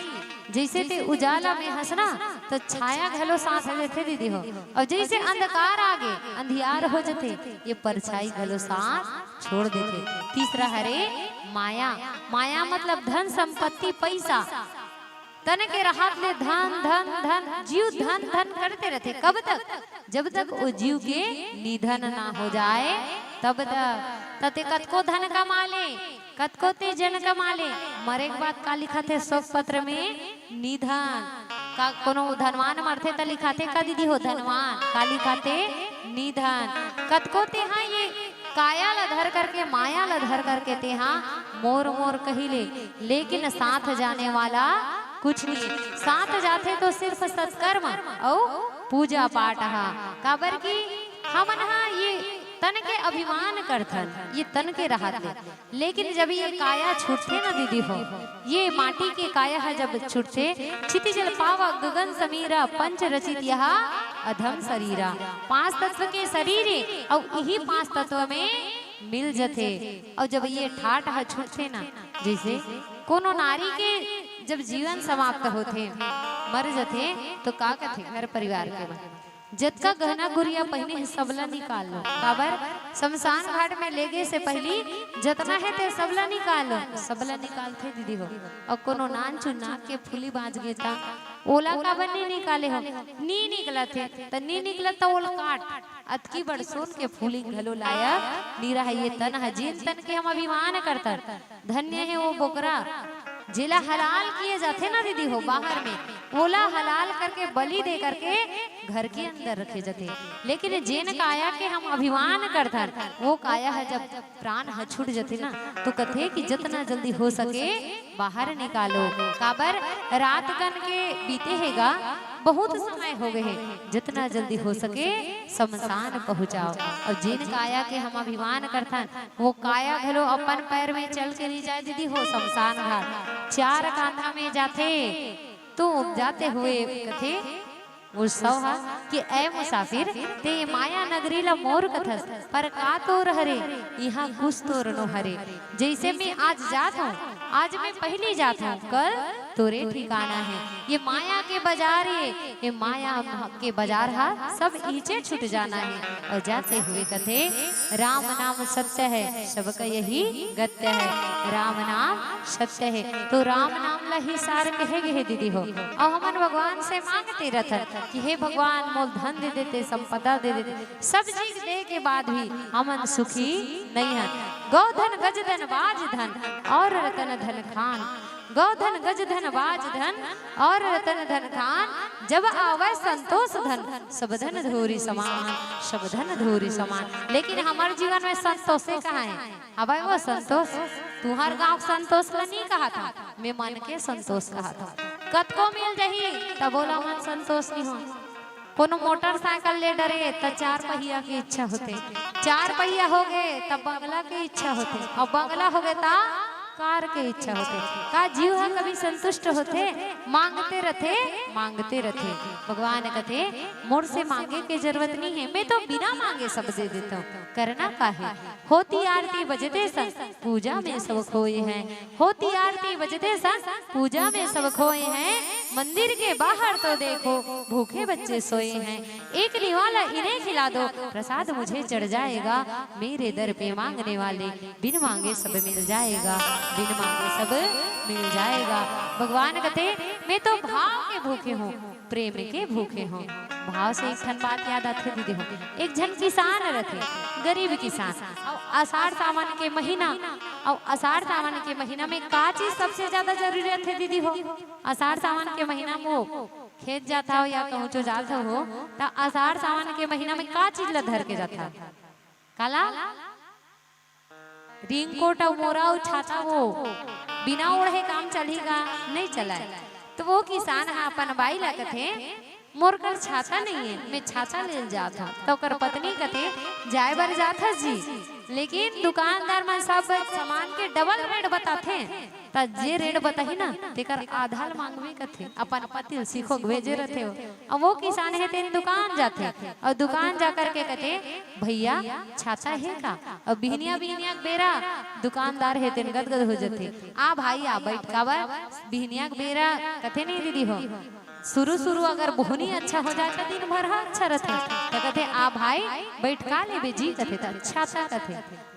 जैसे ते उजाला में हंसना तो छाया घलो साथ लेते दीदी हो, और जैसे अंधकार आगे अंधियार हो जाते ये परछाई घलो साथ छोड़ देते। तीसरा हरे माया। माया मतलब धन संपत्ति पैसा। तन के राहत ले धन धन धन, जीव धन धन करते रहते। कब तक? जब तक वो जीव के निधन ना हो जाए तब तक। तते कतको धन कमा ले, कतको ते जन कमा ले, मरे के बाद का लिखा थे शोक पत्र में निधन। का कोनो धनवान मरथे त लिखा थे का दीदी हो धनवान, का लिखा थे निधन। कतको ते हाँ ये काया ला धर करके माया ला धर करके ते हाँ मोर मोर कहिले, लेकिन साथ जाने वाला कुछ नहीं। साथ जाते तो सिर्फ सत्कर्म और पूजा पाठ। काबर की हमन हाँ ये तन के अभिमान करथन, ये तन के राहत ले। लेकिन जब ये काया छूटते ना दीदी हो, ये माटी के काया है जब छूटते, क्षितिजल पावा गगन समीरा, पंच रचित यह अधम शरीरा। 5 तत्व के शरीर और यही 5 तत्व में मिल जथे। और जब ये ठाठ है छूटते ना, जैसे कोनो नारी के जब जीवन समाप्त होते मर जथे तो का कथे घर परिवार के जतका गहना गुड़िया पहने है सबला निकाल लो। काबर? शमशान घाट में लेगे से पहली जतना है ते सबला निकाल लो। सबला निकालते दीदी हो। और कोनो नान चुना के फूली बाज गए था ओला काबर नहीं निकाले हो, नी निकला थे तो नी निकला तो ओला काट अतकी बड़ सोन के फूली घलो लाया नीरा है। ये तन है जिन तन के हम अभिमान करता, धन्य है वो बोकरा जिला हलाल किए जाते ना दीदी हो बाहर में, ओला हलाल करके बलि दे करके घर के अंदर रखे जाते। लेकिन जेन काया के हम अभिमान करथन वो काया है जब प्राण ह छूट जाते ना तो कथे कि जितना जल्दी हो सके बाहर निकालो। काबर रात कन के बीते हैगा, बहुत समय हो गए है, जितना जल्दी हो सके शमशान पहुंचाओ। और जिन काया के हम अभिमान करथन वो काया घलो अपन पैर में चल के नहीं जाए दीदी हो शमशान घाट, चार कांधा में जाते तो जाते हुए कथे वो सौहा कि ऐ मुसाफिर ते माया नगरी ला मोर कथस पर का तोर हरे यहाँ कुछ तोर नो हरे। जैसे मैं आज जात हूँ, आज मैं पहली जात हूँ, कल तोरे ठिकाना है। ये माया के बाजार, ये माया के बाजार हा सब ईचे छूट जाना है। और जाते हुए कथे राम नाम सत्य है सबका यही गत्य है, राम नाम सत्य है। तो राम नाम ला ही सार कहे गए दीदी हो। और हमन भगवान से मांगते रहते कि हे भगवान मोल धन दे देते, संपदा दे देते, सब चीज दे के बाद भी हमन सुखी नहीं है। गौधन गजधन बाज धन और रतन धन खान, गौधन गजधन बाज धन और रतन धन खान, जब आवे संतोष धन सब धन धूरी समान, सब धन धूरी समान। लेकिन हमारे जीवन में संतोष कहाँ है? अब वो संतोष तुम्हार गांव संतोष ला नहीं कहा था, मैं मन के संतोष कहा था। कतको मिल जाही तब बोला मन संतोष नहीं हो। कोनो मोटरसाइकिल ले डरे तो चार पहिया की इच्छा होते, चार पहिया हो गए तब बंगला की इच्छा होते, और बंगला हो गए ता कार के इच्छा होते। का जीव है कभी संतुष्ट होते? मांगते रहते, मांगते रहते। भगवान कहते मोर से मांगे की जरूरत नहीं है, मैं तो बिना मांगे सब दे देता हूँ। करना का है? होती आरती बजते सन पूजा में सब खोए हैं, होती आरती बजते सन पूजा में सब खोए हैं। मंदिर के बाहर तो देखो भूखे बच्चे सोए हैं, एक निवाला इन्हें खिला दो प्रसाद मुझे चढ़ जाएगा। मेरे दर पे मांगने वाले बिन मांगे सब मिल जाएगा, बिन मांगे सब मिल जाएगा। भगवान कहते मैं तो भाव के भूखे हूँ, प्रेम के भूखे हूँ। भाव से एक ठन बात याद आती दीदी हो। एक जन किसान रहते, गरीब किसान, और आषाढ़ सावन के महीना, और आषाढ़ सावन के महीना में का चीज सबसे ज्यादा जरूरत है दीदी हो? आषाढ़ सावन के महीना में वो खेत जाता हो या कहूँ जो जाता हो तो आषाढ़ सावन के महीना में का चीज ला धर के जाता? काला रिंगकोट और मोरा और छाता, वो बिना ओढ़े काम चलेगा नहीं चला। तो वो किसान है अपन बाई ला कथे मोर कर छाता नहीं है, मैं छाता ले जाता। तो कर पत्नी कथे जाए बर जाता जी, लेकिन दुकानदार मन सब सामान के डबल रेट बताते, त जे रेट बताही ना तेकर आधा मांगवे कथे। अपन पति सीखो भेजे रहते हो। और वो किसान है तेन दुकान जाते, और दुकान जाकर के कथे भैया छाता है का? और बिहनिया बिहनिया बेरा दुकानदार है तेन गदगद हो जाते, आ भाई आ बैठ काबर बिहनिया बेरा कथे नहीं दीदी हो। शुरू शुरू अगर बोहनी अच्छा हो जाए तो दिन भर अच्छा रहते, तो कहते आ भाई बैठ का लेबे जी कथे, तो अच्छा सा कथे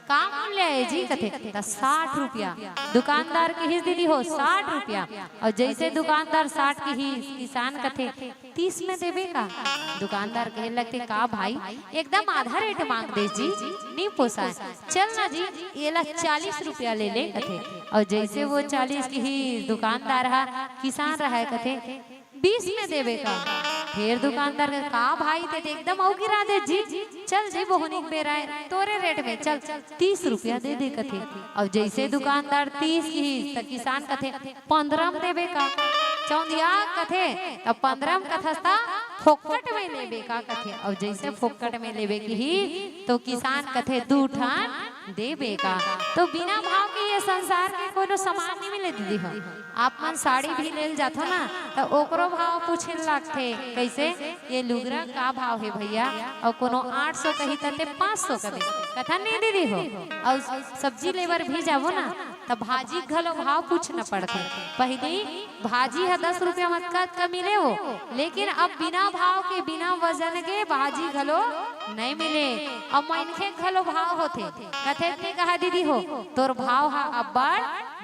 काम ले जी कथे, तो 60 रुपया दुकानदार की ही दीदी हो 60 रुपया। और जैसे दुकानदार 60 की ही किसान कथे 30 में देवे का? दुकानदार कहे लगते का भाई एकदम आधा रेट मांग दे जी, नहीं पोसाए, चल ना जी ये ला 40 रुपया ले ले कथे। और जैसे वो 40 की ही दुकानदार है किसान रहा कथे 20 में देवे का? फिर दुकानदार का भाई ते एकदम औ गिरा दे जी, चल जी बोहनी बेरा है तोरे रेट में चल 30 रुपया दे दे कथे। और जैसे दुकानदार 30 की तो किसान कथे 15 में देवे का? चौंधिया कथे तो 15 में कथस्ता फोकट में लेबे का कथे। और जैसे फोकट में लेबे की ही तो किसान कथे 2 ठान देबे का। तो बिना भाव के ये संसार में कोनो सामान नहीं मिले दीदी हो। आप मन साड़ी भी ले जाते ना तो ओकरो भाव पूछे लगते, कैसे ये लुगरा का भाव है भैया? और कोनो 800 कही तते 500 कभी कथा नहीं दीदी हो। और सब्जी लेबर भी जाबो ना तो भाजी घलो भाव पूछना पड़ता। पहले भाजी है 10 रुपया मत का मिले हो, लेकिन अब बिना भाव के बिना वजन के भाजी घलो नहीं मिले। अब मनखे घलो भाव होते कथे थे कहा दीदी हो तोर भाव हा अब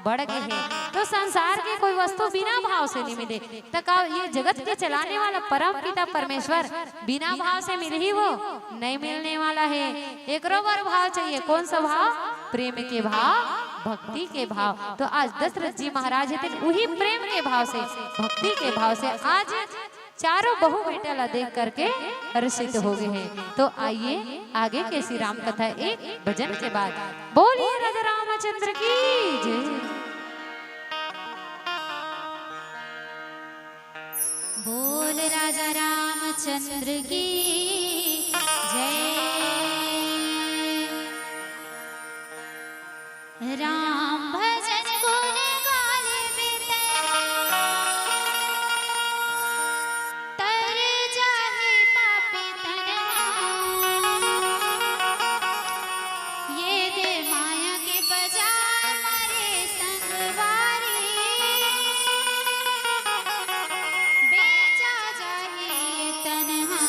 बढ़ गए है। तो संसार के कोई वस्तु बिना भाव से नहीं मिले, तो का ये जगत के चलाने वाला परम पिता परमेश्वर बिना भाव से मिल ही वो नहीं मिलने वाला है। एकरो बार भाव चाहिए, कौन सा भाव? प्रेम के भाव भक्ति के भाव। तो आज दशरथ जी महाराज थे वही प्रेम के भाव से, भक्ति के भाव से आज चारों बहु बेटा ला देख करके हर्षित हो गए हैं। तो आइए आगे के श्री राम कथा एक भजन के बाद बोलिए राजा रामचंद्र की जय। बोल राजा रामचंद्र की जय। राम भजन गुण गाने बितर तर जाहे पापी तनहा। ये दे माया के बाजार मारे संगवारी बेचा जाहे तनहा।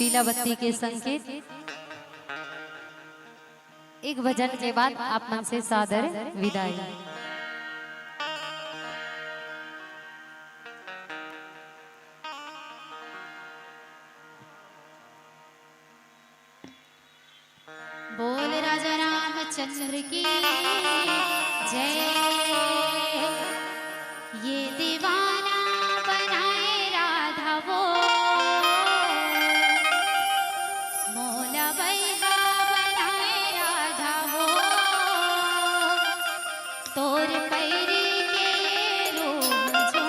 पीला बत्ती के संकेत। एक भजन के बाद आप मन से सादर विदाई। बोल राजा रामचंद्र की जय। ये दीवाना बनाए राधा वो, मौला बैहा बनाए राधा वो, तोर पैरी के रोम जो।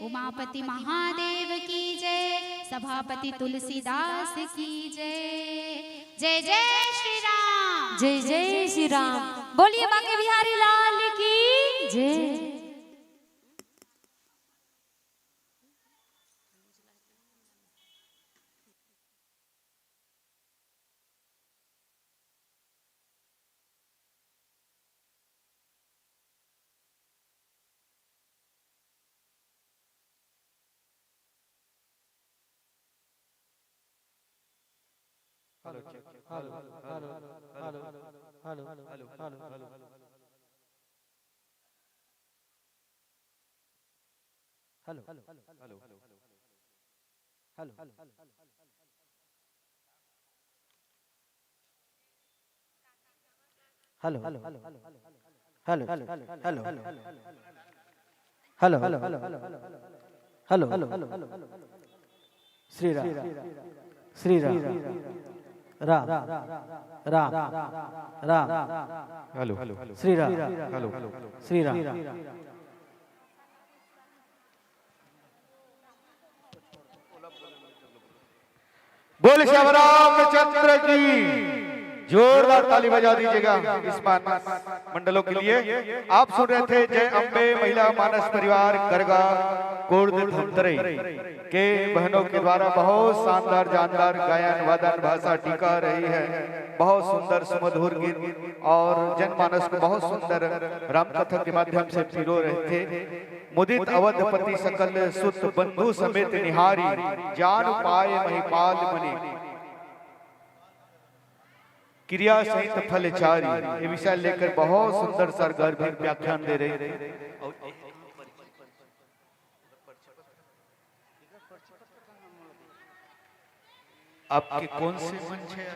उमापति महादेव की जय, सभापति तुलसीदास की जय। जय जय श्री राम। जय जय श्री राम। बोलिए बांके बिहारी लाल की जय। Hello hello hello hello hello hello hello hello hello hello hello hello Shri Ram Shri Ram Ram Ram Ram hello Shri Ram hello Shri Ram. बोल श्याम रामचंद्र की जोरदार ताली बजा दीजिएगा इस मंडलों के लिए। आप सुन रहे थे जय अम्बे महिला मानस परिवार गरगा कोर्द धमतरे के बहनों के द्वारा बहुत शानदार जानदार गायन वादन भाषा टीका रही है। बहुत सुंदर सुमधुर गीत और जनमानस को बहुत सुंदर रामकथा के माध्यम से पिरो रहे थे। मुदित अवधपति सकल सुत बंधु समेत निहारी जान पाए महिपाल मणि क्रिया सहित फलचारी, ये विषय लेकर बहुत सुंदर सरगर्भित व्याख्यान दे रहे थे। आपके कौन से मंच है?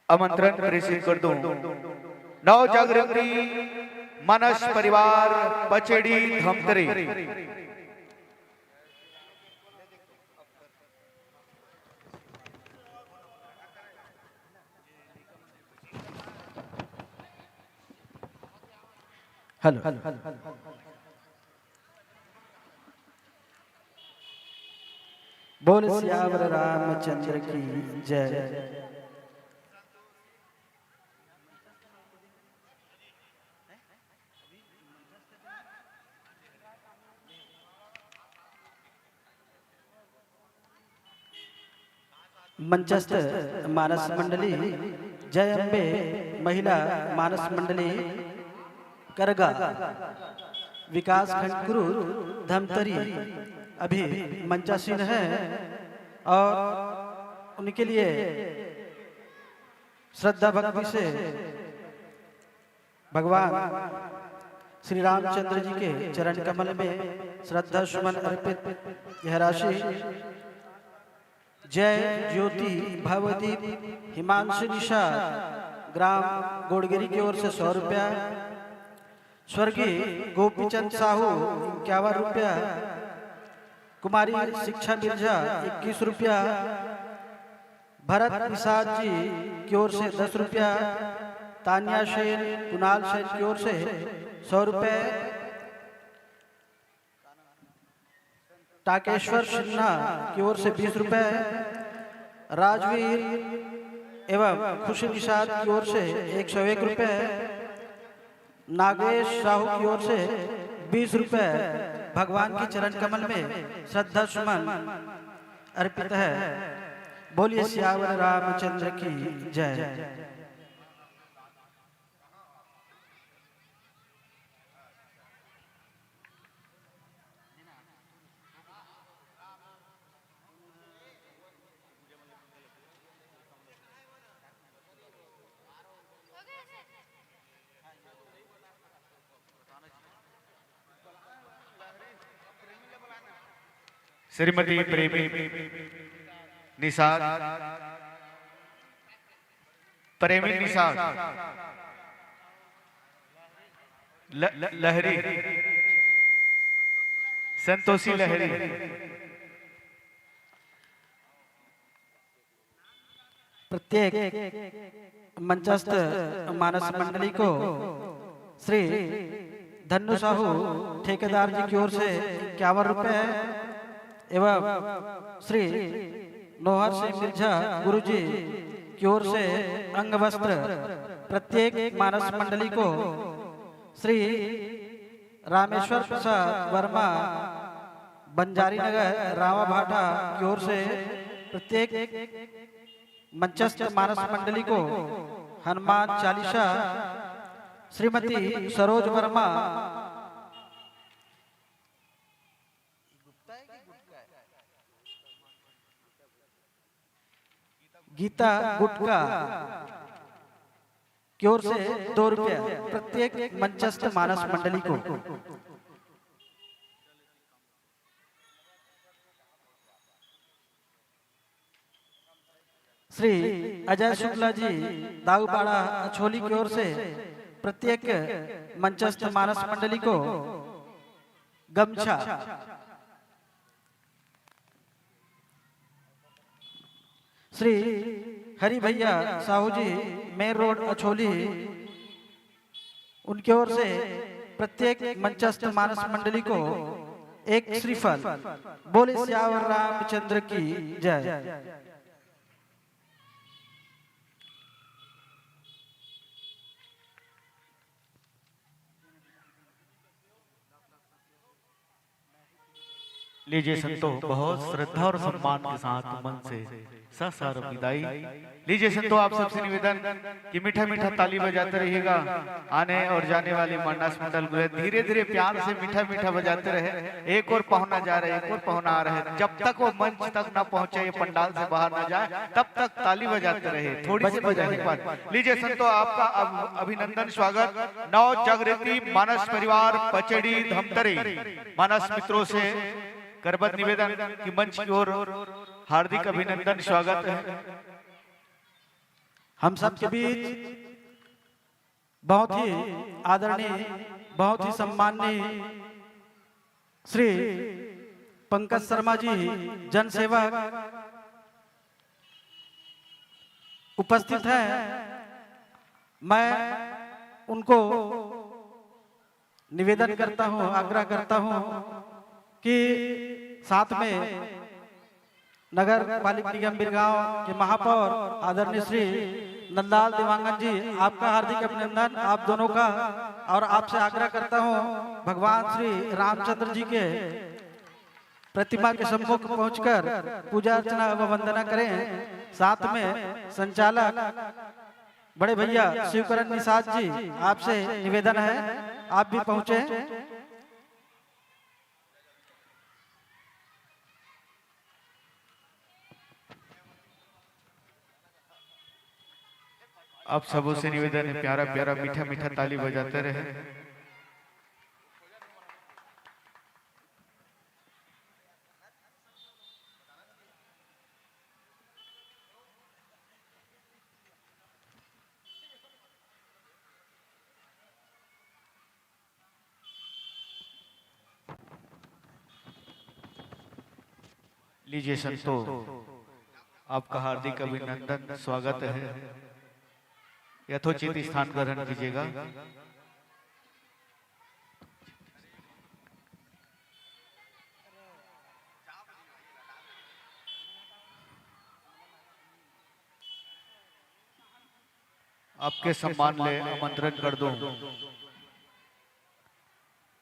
आमंत्रण प्रेषित कर दूं नव जागृति मानस परिवार पचेड़ी धमतरी। हेलो बोल सियावर रामचंद्र की जय। मंचस्थ मानस मंडली जय अम्बे महिला मानस मंडली करगा विकास खंड गुरु धमतरी अभी मंचासीन है और उनके लिए श्रद्धा भक्ति से भगवान श्री रामचंद्र जी के चरण कमल में श्रद्धा सुमन अर्पित यह राशि जय ज्योति भवदीप हिमांशु निषाद ग्राम गोड़गिरी की ओर से 100 रुपया, स्वर्गीय गोपीचंद साहू 51 रुपया, कुमारी शिक्षा मिर्जा 21 रुपया, भरत प्रसाद जी की ओर से 10 रुपया, तानिया शेन कुणाल शेन की ओर से 100 रुपये, टाकेश्वर सिन्हा की ओर से 20 रुपए, राजवीर एवं खुशी निषाद की ओर से 101 रुपए, नागेश साहू की ओर से 20 रुपए भगवान के चरण कमल में श्रद्धा सुमन अर्पित है। बोलिए सियावर रामचंद्र की जय। श्रीमती प्रेमी निषाद प्रेमी निषाद लहरी संतोषी लहरी प्रत्येक मंचस्थ मानस मंडली को श्री धन्नु साहू ठेकेदार जी की ओर से 51 रुपए एवं श्री नोहर सिंह मिर्झा गुरुजी की ओर से अंग वस्त्र प्रत्येक मानस मंडली को श्री रामेश्वर प्रसाद वर्मा बंजारी नगर रावा भाटा की ओर से प्रत्येक मंचस्थ मानस मंडली को हनुमान चालीसा, श्रीमती सरोज वर्मा गीता गुटका की ओर से 2 रुपया प्रत्येक मंचस्थ मानस मंडली को। श्री अजय शुक्ला जी दाऊपाड़ा अछोली की ओर से प्रत्येक मंचस्थ मानस मंडली को गमछा। श्री हरि भैया साहू जी मेन रोड अछोली उनकी ओर से प्रत्येक मंचस्थ मानस मंडली को एक श्रीफल। बोले सियावर रामचंद्र की जय। लीजिए संतो, बहुत श्रद्धा और सम्मान के साथ मन से ससार विदाई। लीजिए संतो, आप सबसे निवेदन कि मीठा मीठा ताली बजाते रहिएगा। आने और जाने वाले मानस मंडल धीरे धीरे प्यार से मीठा मीठा बजाते रहे। एक और पहुना जा रहे, एक और पहुना आ रहे। जब तक वो मंच तक ना पहुंचे, ये पंडाल से बाहर ना जाए, तब तक ताली बजाते रहे। थोड़ी सी बजाने के बाद लीजिए संतो, आपका अभिनंदन स्वागत नव जागृति मानस परिवार पचड़ी धमतरी मानस मित्रों से करबद्ध निवेदन कि मंच की ओर हार्दिक अभिनंदन स्वागत है। हम सब के बीच बहुत ही आदरणीय, बहुत ही सम्माननीय श्री पंकज शर्मा जी जनसेवक उपस्थित हैं। मैं उनको निवेदन करता हूं, आग्रह करता हूं कि साथ में नगर पालिका निगम बिरगांव के महापौर आदरणीय श्री नंदलाल देवांगन जी, आपका हार्दिक अभिनंदन आप दोनों का। और आपसे आग्रह करता हूं, भगवान श्री रामचंद्र जी के प्रतिमा के सम्मुख पहुंचकर पूजा अर्चना व वंदना करें। साथ में संचालक बड़े भैया शिवकरण निषाद जी, आपसे निवेदन है आप भी पहुंचे। आप सबों से निवेदन है, प्यारा प्यारा मीठा मीठा ताली बजाते रहे। लीजिए संतो, आपका हार्दिक अभिनंदन स्वागत है। यथोचित स्थान ग्रहण कीजिएगा। आपके सम्मान ले आमंत्रण कर दूं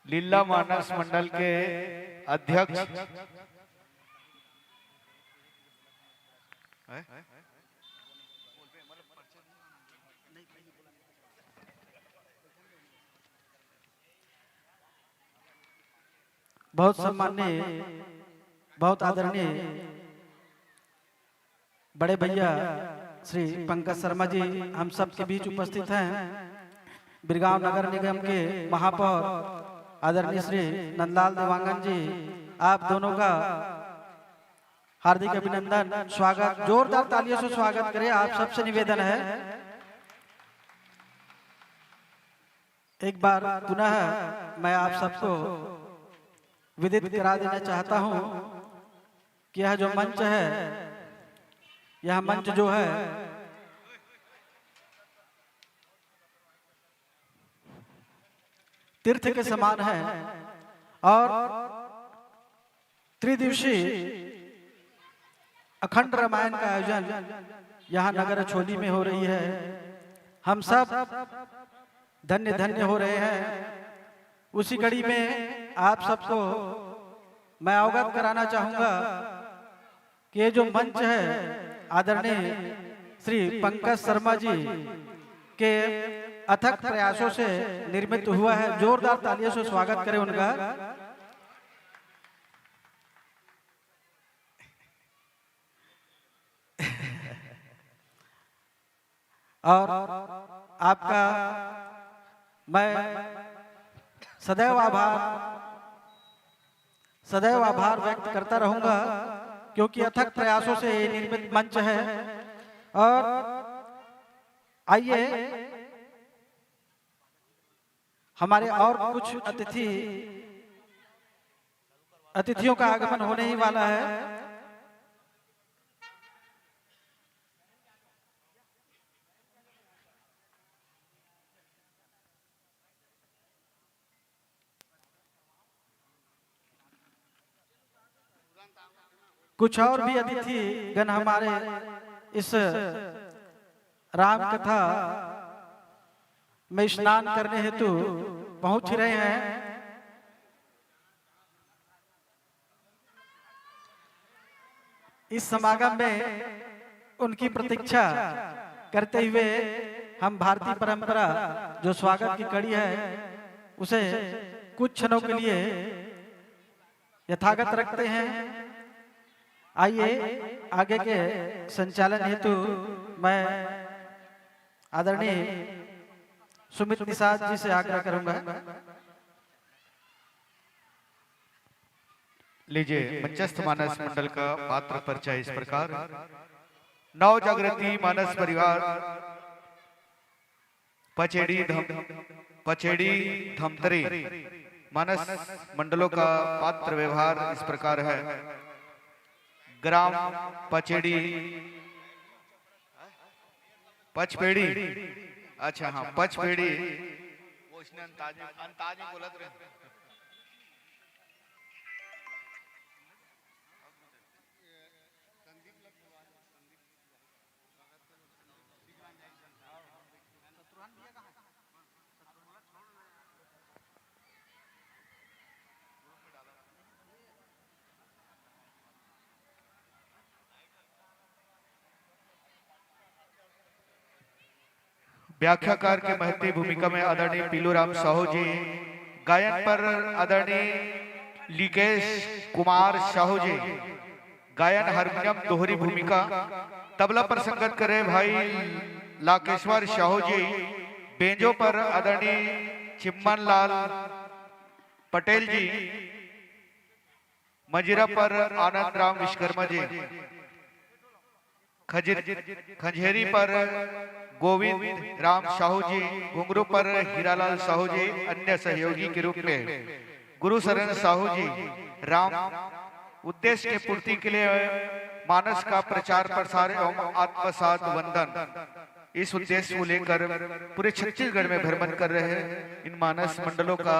लीला मानस मंडल के अध्यक्ष बहुत सम्माननीय, बहुत आदरणीय बड़े भैया श्री पंकज शर्मा जी हम सब के बीच उपस्थित हैं। बिरगांव नगर निगम के महापौर आदरणीय श्री नंदलाल देवांगन जी, आप दोनों का हार्दिक अभिनंदन स्वागत। जोरदार तालियों से स्वागत करें, आप सबसे निवेदन है। एक बार पुनः मैं आप सबको विदित करा देना चाहता हूं कि यह जो मंच है, यह मंच जो है तीर्थ के समान है और त्रिदिवसीय अखंड रामायण का आयोजन यहाँ नगर छोली में हो रही है। हम सब धन्य धन्य हो रहे हैं। उसी कड़ी में आप सबको मैं अवगत कराना चाहूंगा कि ये जो मंच है आदरणीय श्री पंकज शर्मा जी के अथक प्रयासों से निर्मित हुआ है। जोरदार तालियों से स्वागत करें उनका। और आपका मैं सदैव आभार व्यक्त करता रहूंगा, क्योंकि अथक प्रयासों से ये निर्मित मंच है। और आइए हमारे और कुछ अतिथियों का आगमन होने ही वाला है। कुछ और भी अतिथि गण हमारे इस राम कथा में स्नान करने हेतु पहुंच रहे हैं। इस समागम में उनकी प्रतीक्षा करते हुए हम भारतीय परंपरा जो स्वागत की कड़ी है उसे कुछ क्षणों के लिए यथागत रखते हैं। आइए आगे के संचालन हेतु मैं आदरणीय सुमित निषाद जी से आग्रह करूंगा। लीजिए मंचस्थ मानस मंडल का पात्र परिचय इस प्रकार। नव जागृति मानस परिवार पचेड़ी धमतरी मानस मंडलों का पात्र व्यवहार इस प्रकार है। ग्राम पचेड़ी पचपेड़ी, अच्छा हाँ पचपेड़ी, वो इसने अंताजी बोलत रहे। व्याख्याकार के महती भूमिका में आदरणीय पीलूराम साहू जी, गायन पर आदरणीय लिकेश कुमार साहू जी, गायन हारमोनियम दोहरी भूमिका, तबला पर संगत करे भाई लाकेश्वर साहू जी, बेंजो पर आदरणीय चिम्मन लाल पटेल जी, मजीरा पर आनंद राम विश्वकर्मा जी, खंजेरी पर गोविंद राम साहू जी, घुंगरू पर हीरालाल साहू जी, अन्य सहयोगी के रूप में गुरु शरण साहू जी। राम उद्देश्य के पूर्ति के लिए मानस का प्रचार प्रसार एवं आत्मसात वंदन, इस उद्देश्य को लेकर पूरे छत्तीसगढ़ में भ्रमण कर रहे हैं। इन मानस मंडलों का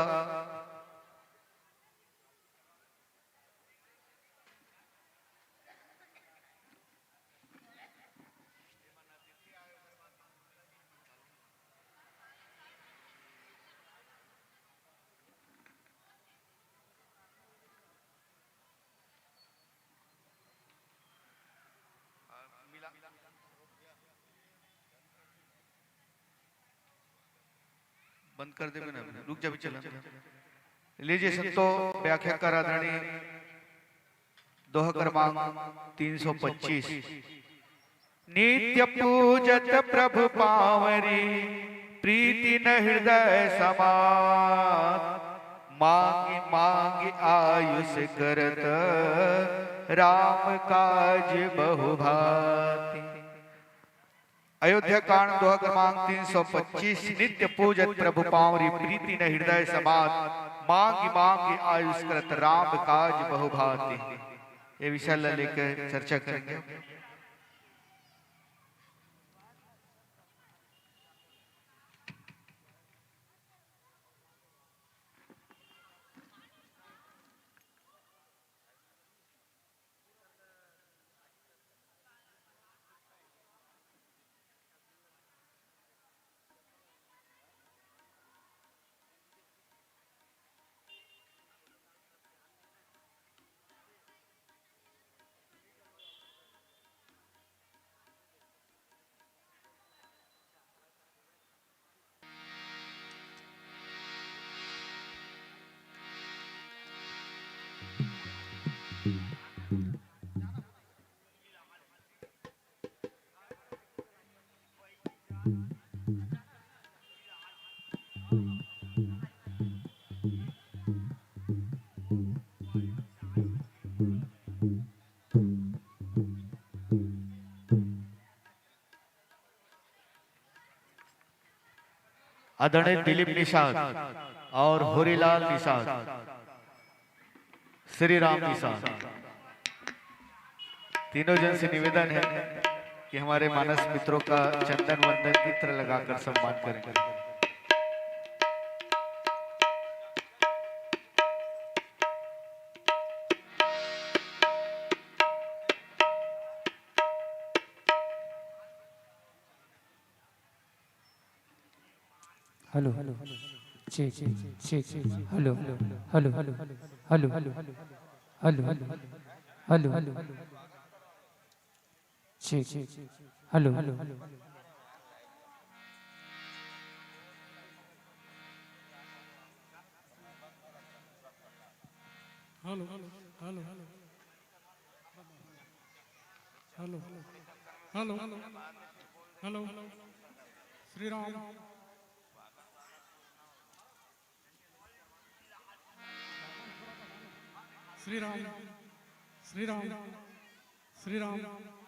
बंद कर दे, रुक जा भी चला। लीजिए संतो व्याख्याकार आदरणीय दोहा क्रमांक 325। नित्य पूजत प्रभु पावरी प्रीति न हृदय समान, मांगी मांगी आयुष करत राम काज बहुभाति। अयोध्या कांड दोहा क्रमांक 325। नित्य पूजत प्रभु पावरी प्रीति न हृदय समान, मांगी मांगी आयुष करत राम काज बहुभाति। ये विषय लेकर चर्चा करेंगे। आदरणीय दिलीप निषाद और होरीलाल निषाद, श्री राम निषाद, तीनों जन से निवेदन है कि हमारे मानस मित्रों का चंदन वंदन इत्र लगाकर सम्मान करें। Hello check check hello hello hello hello hello hello check hello hello hello hello hello hello hello hello Shri Ram Shri Ram Shri Ram Shri Ram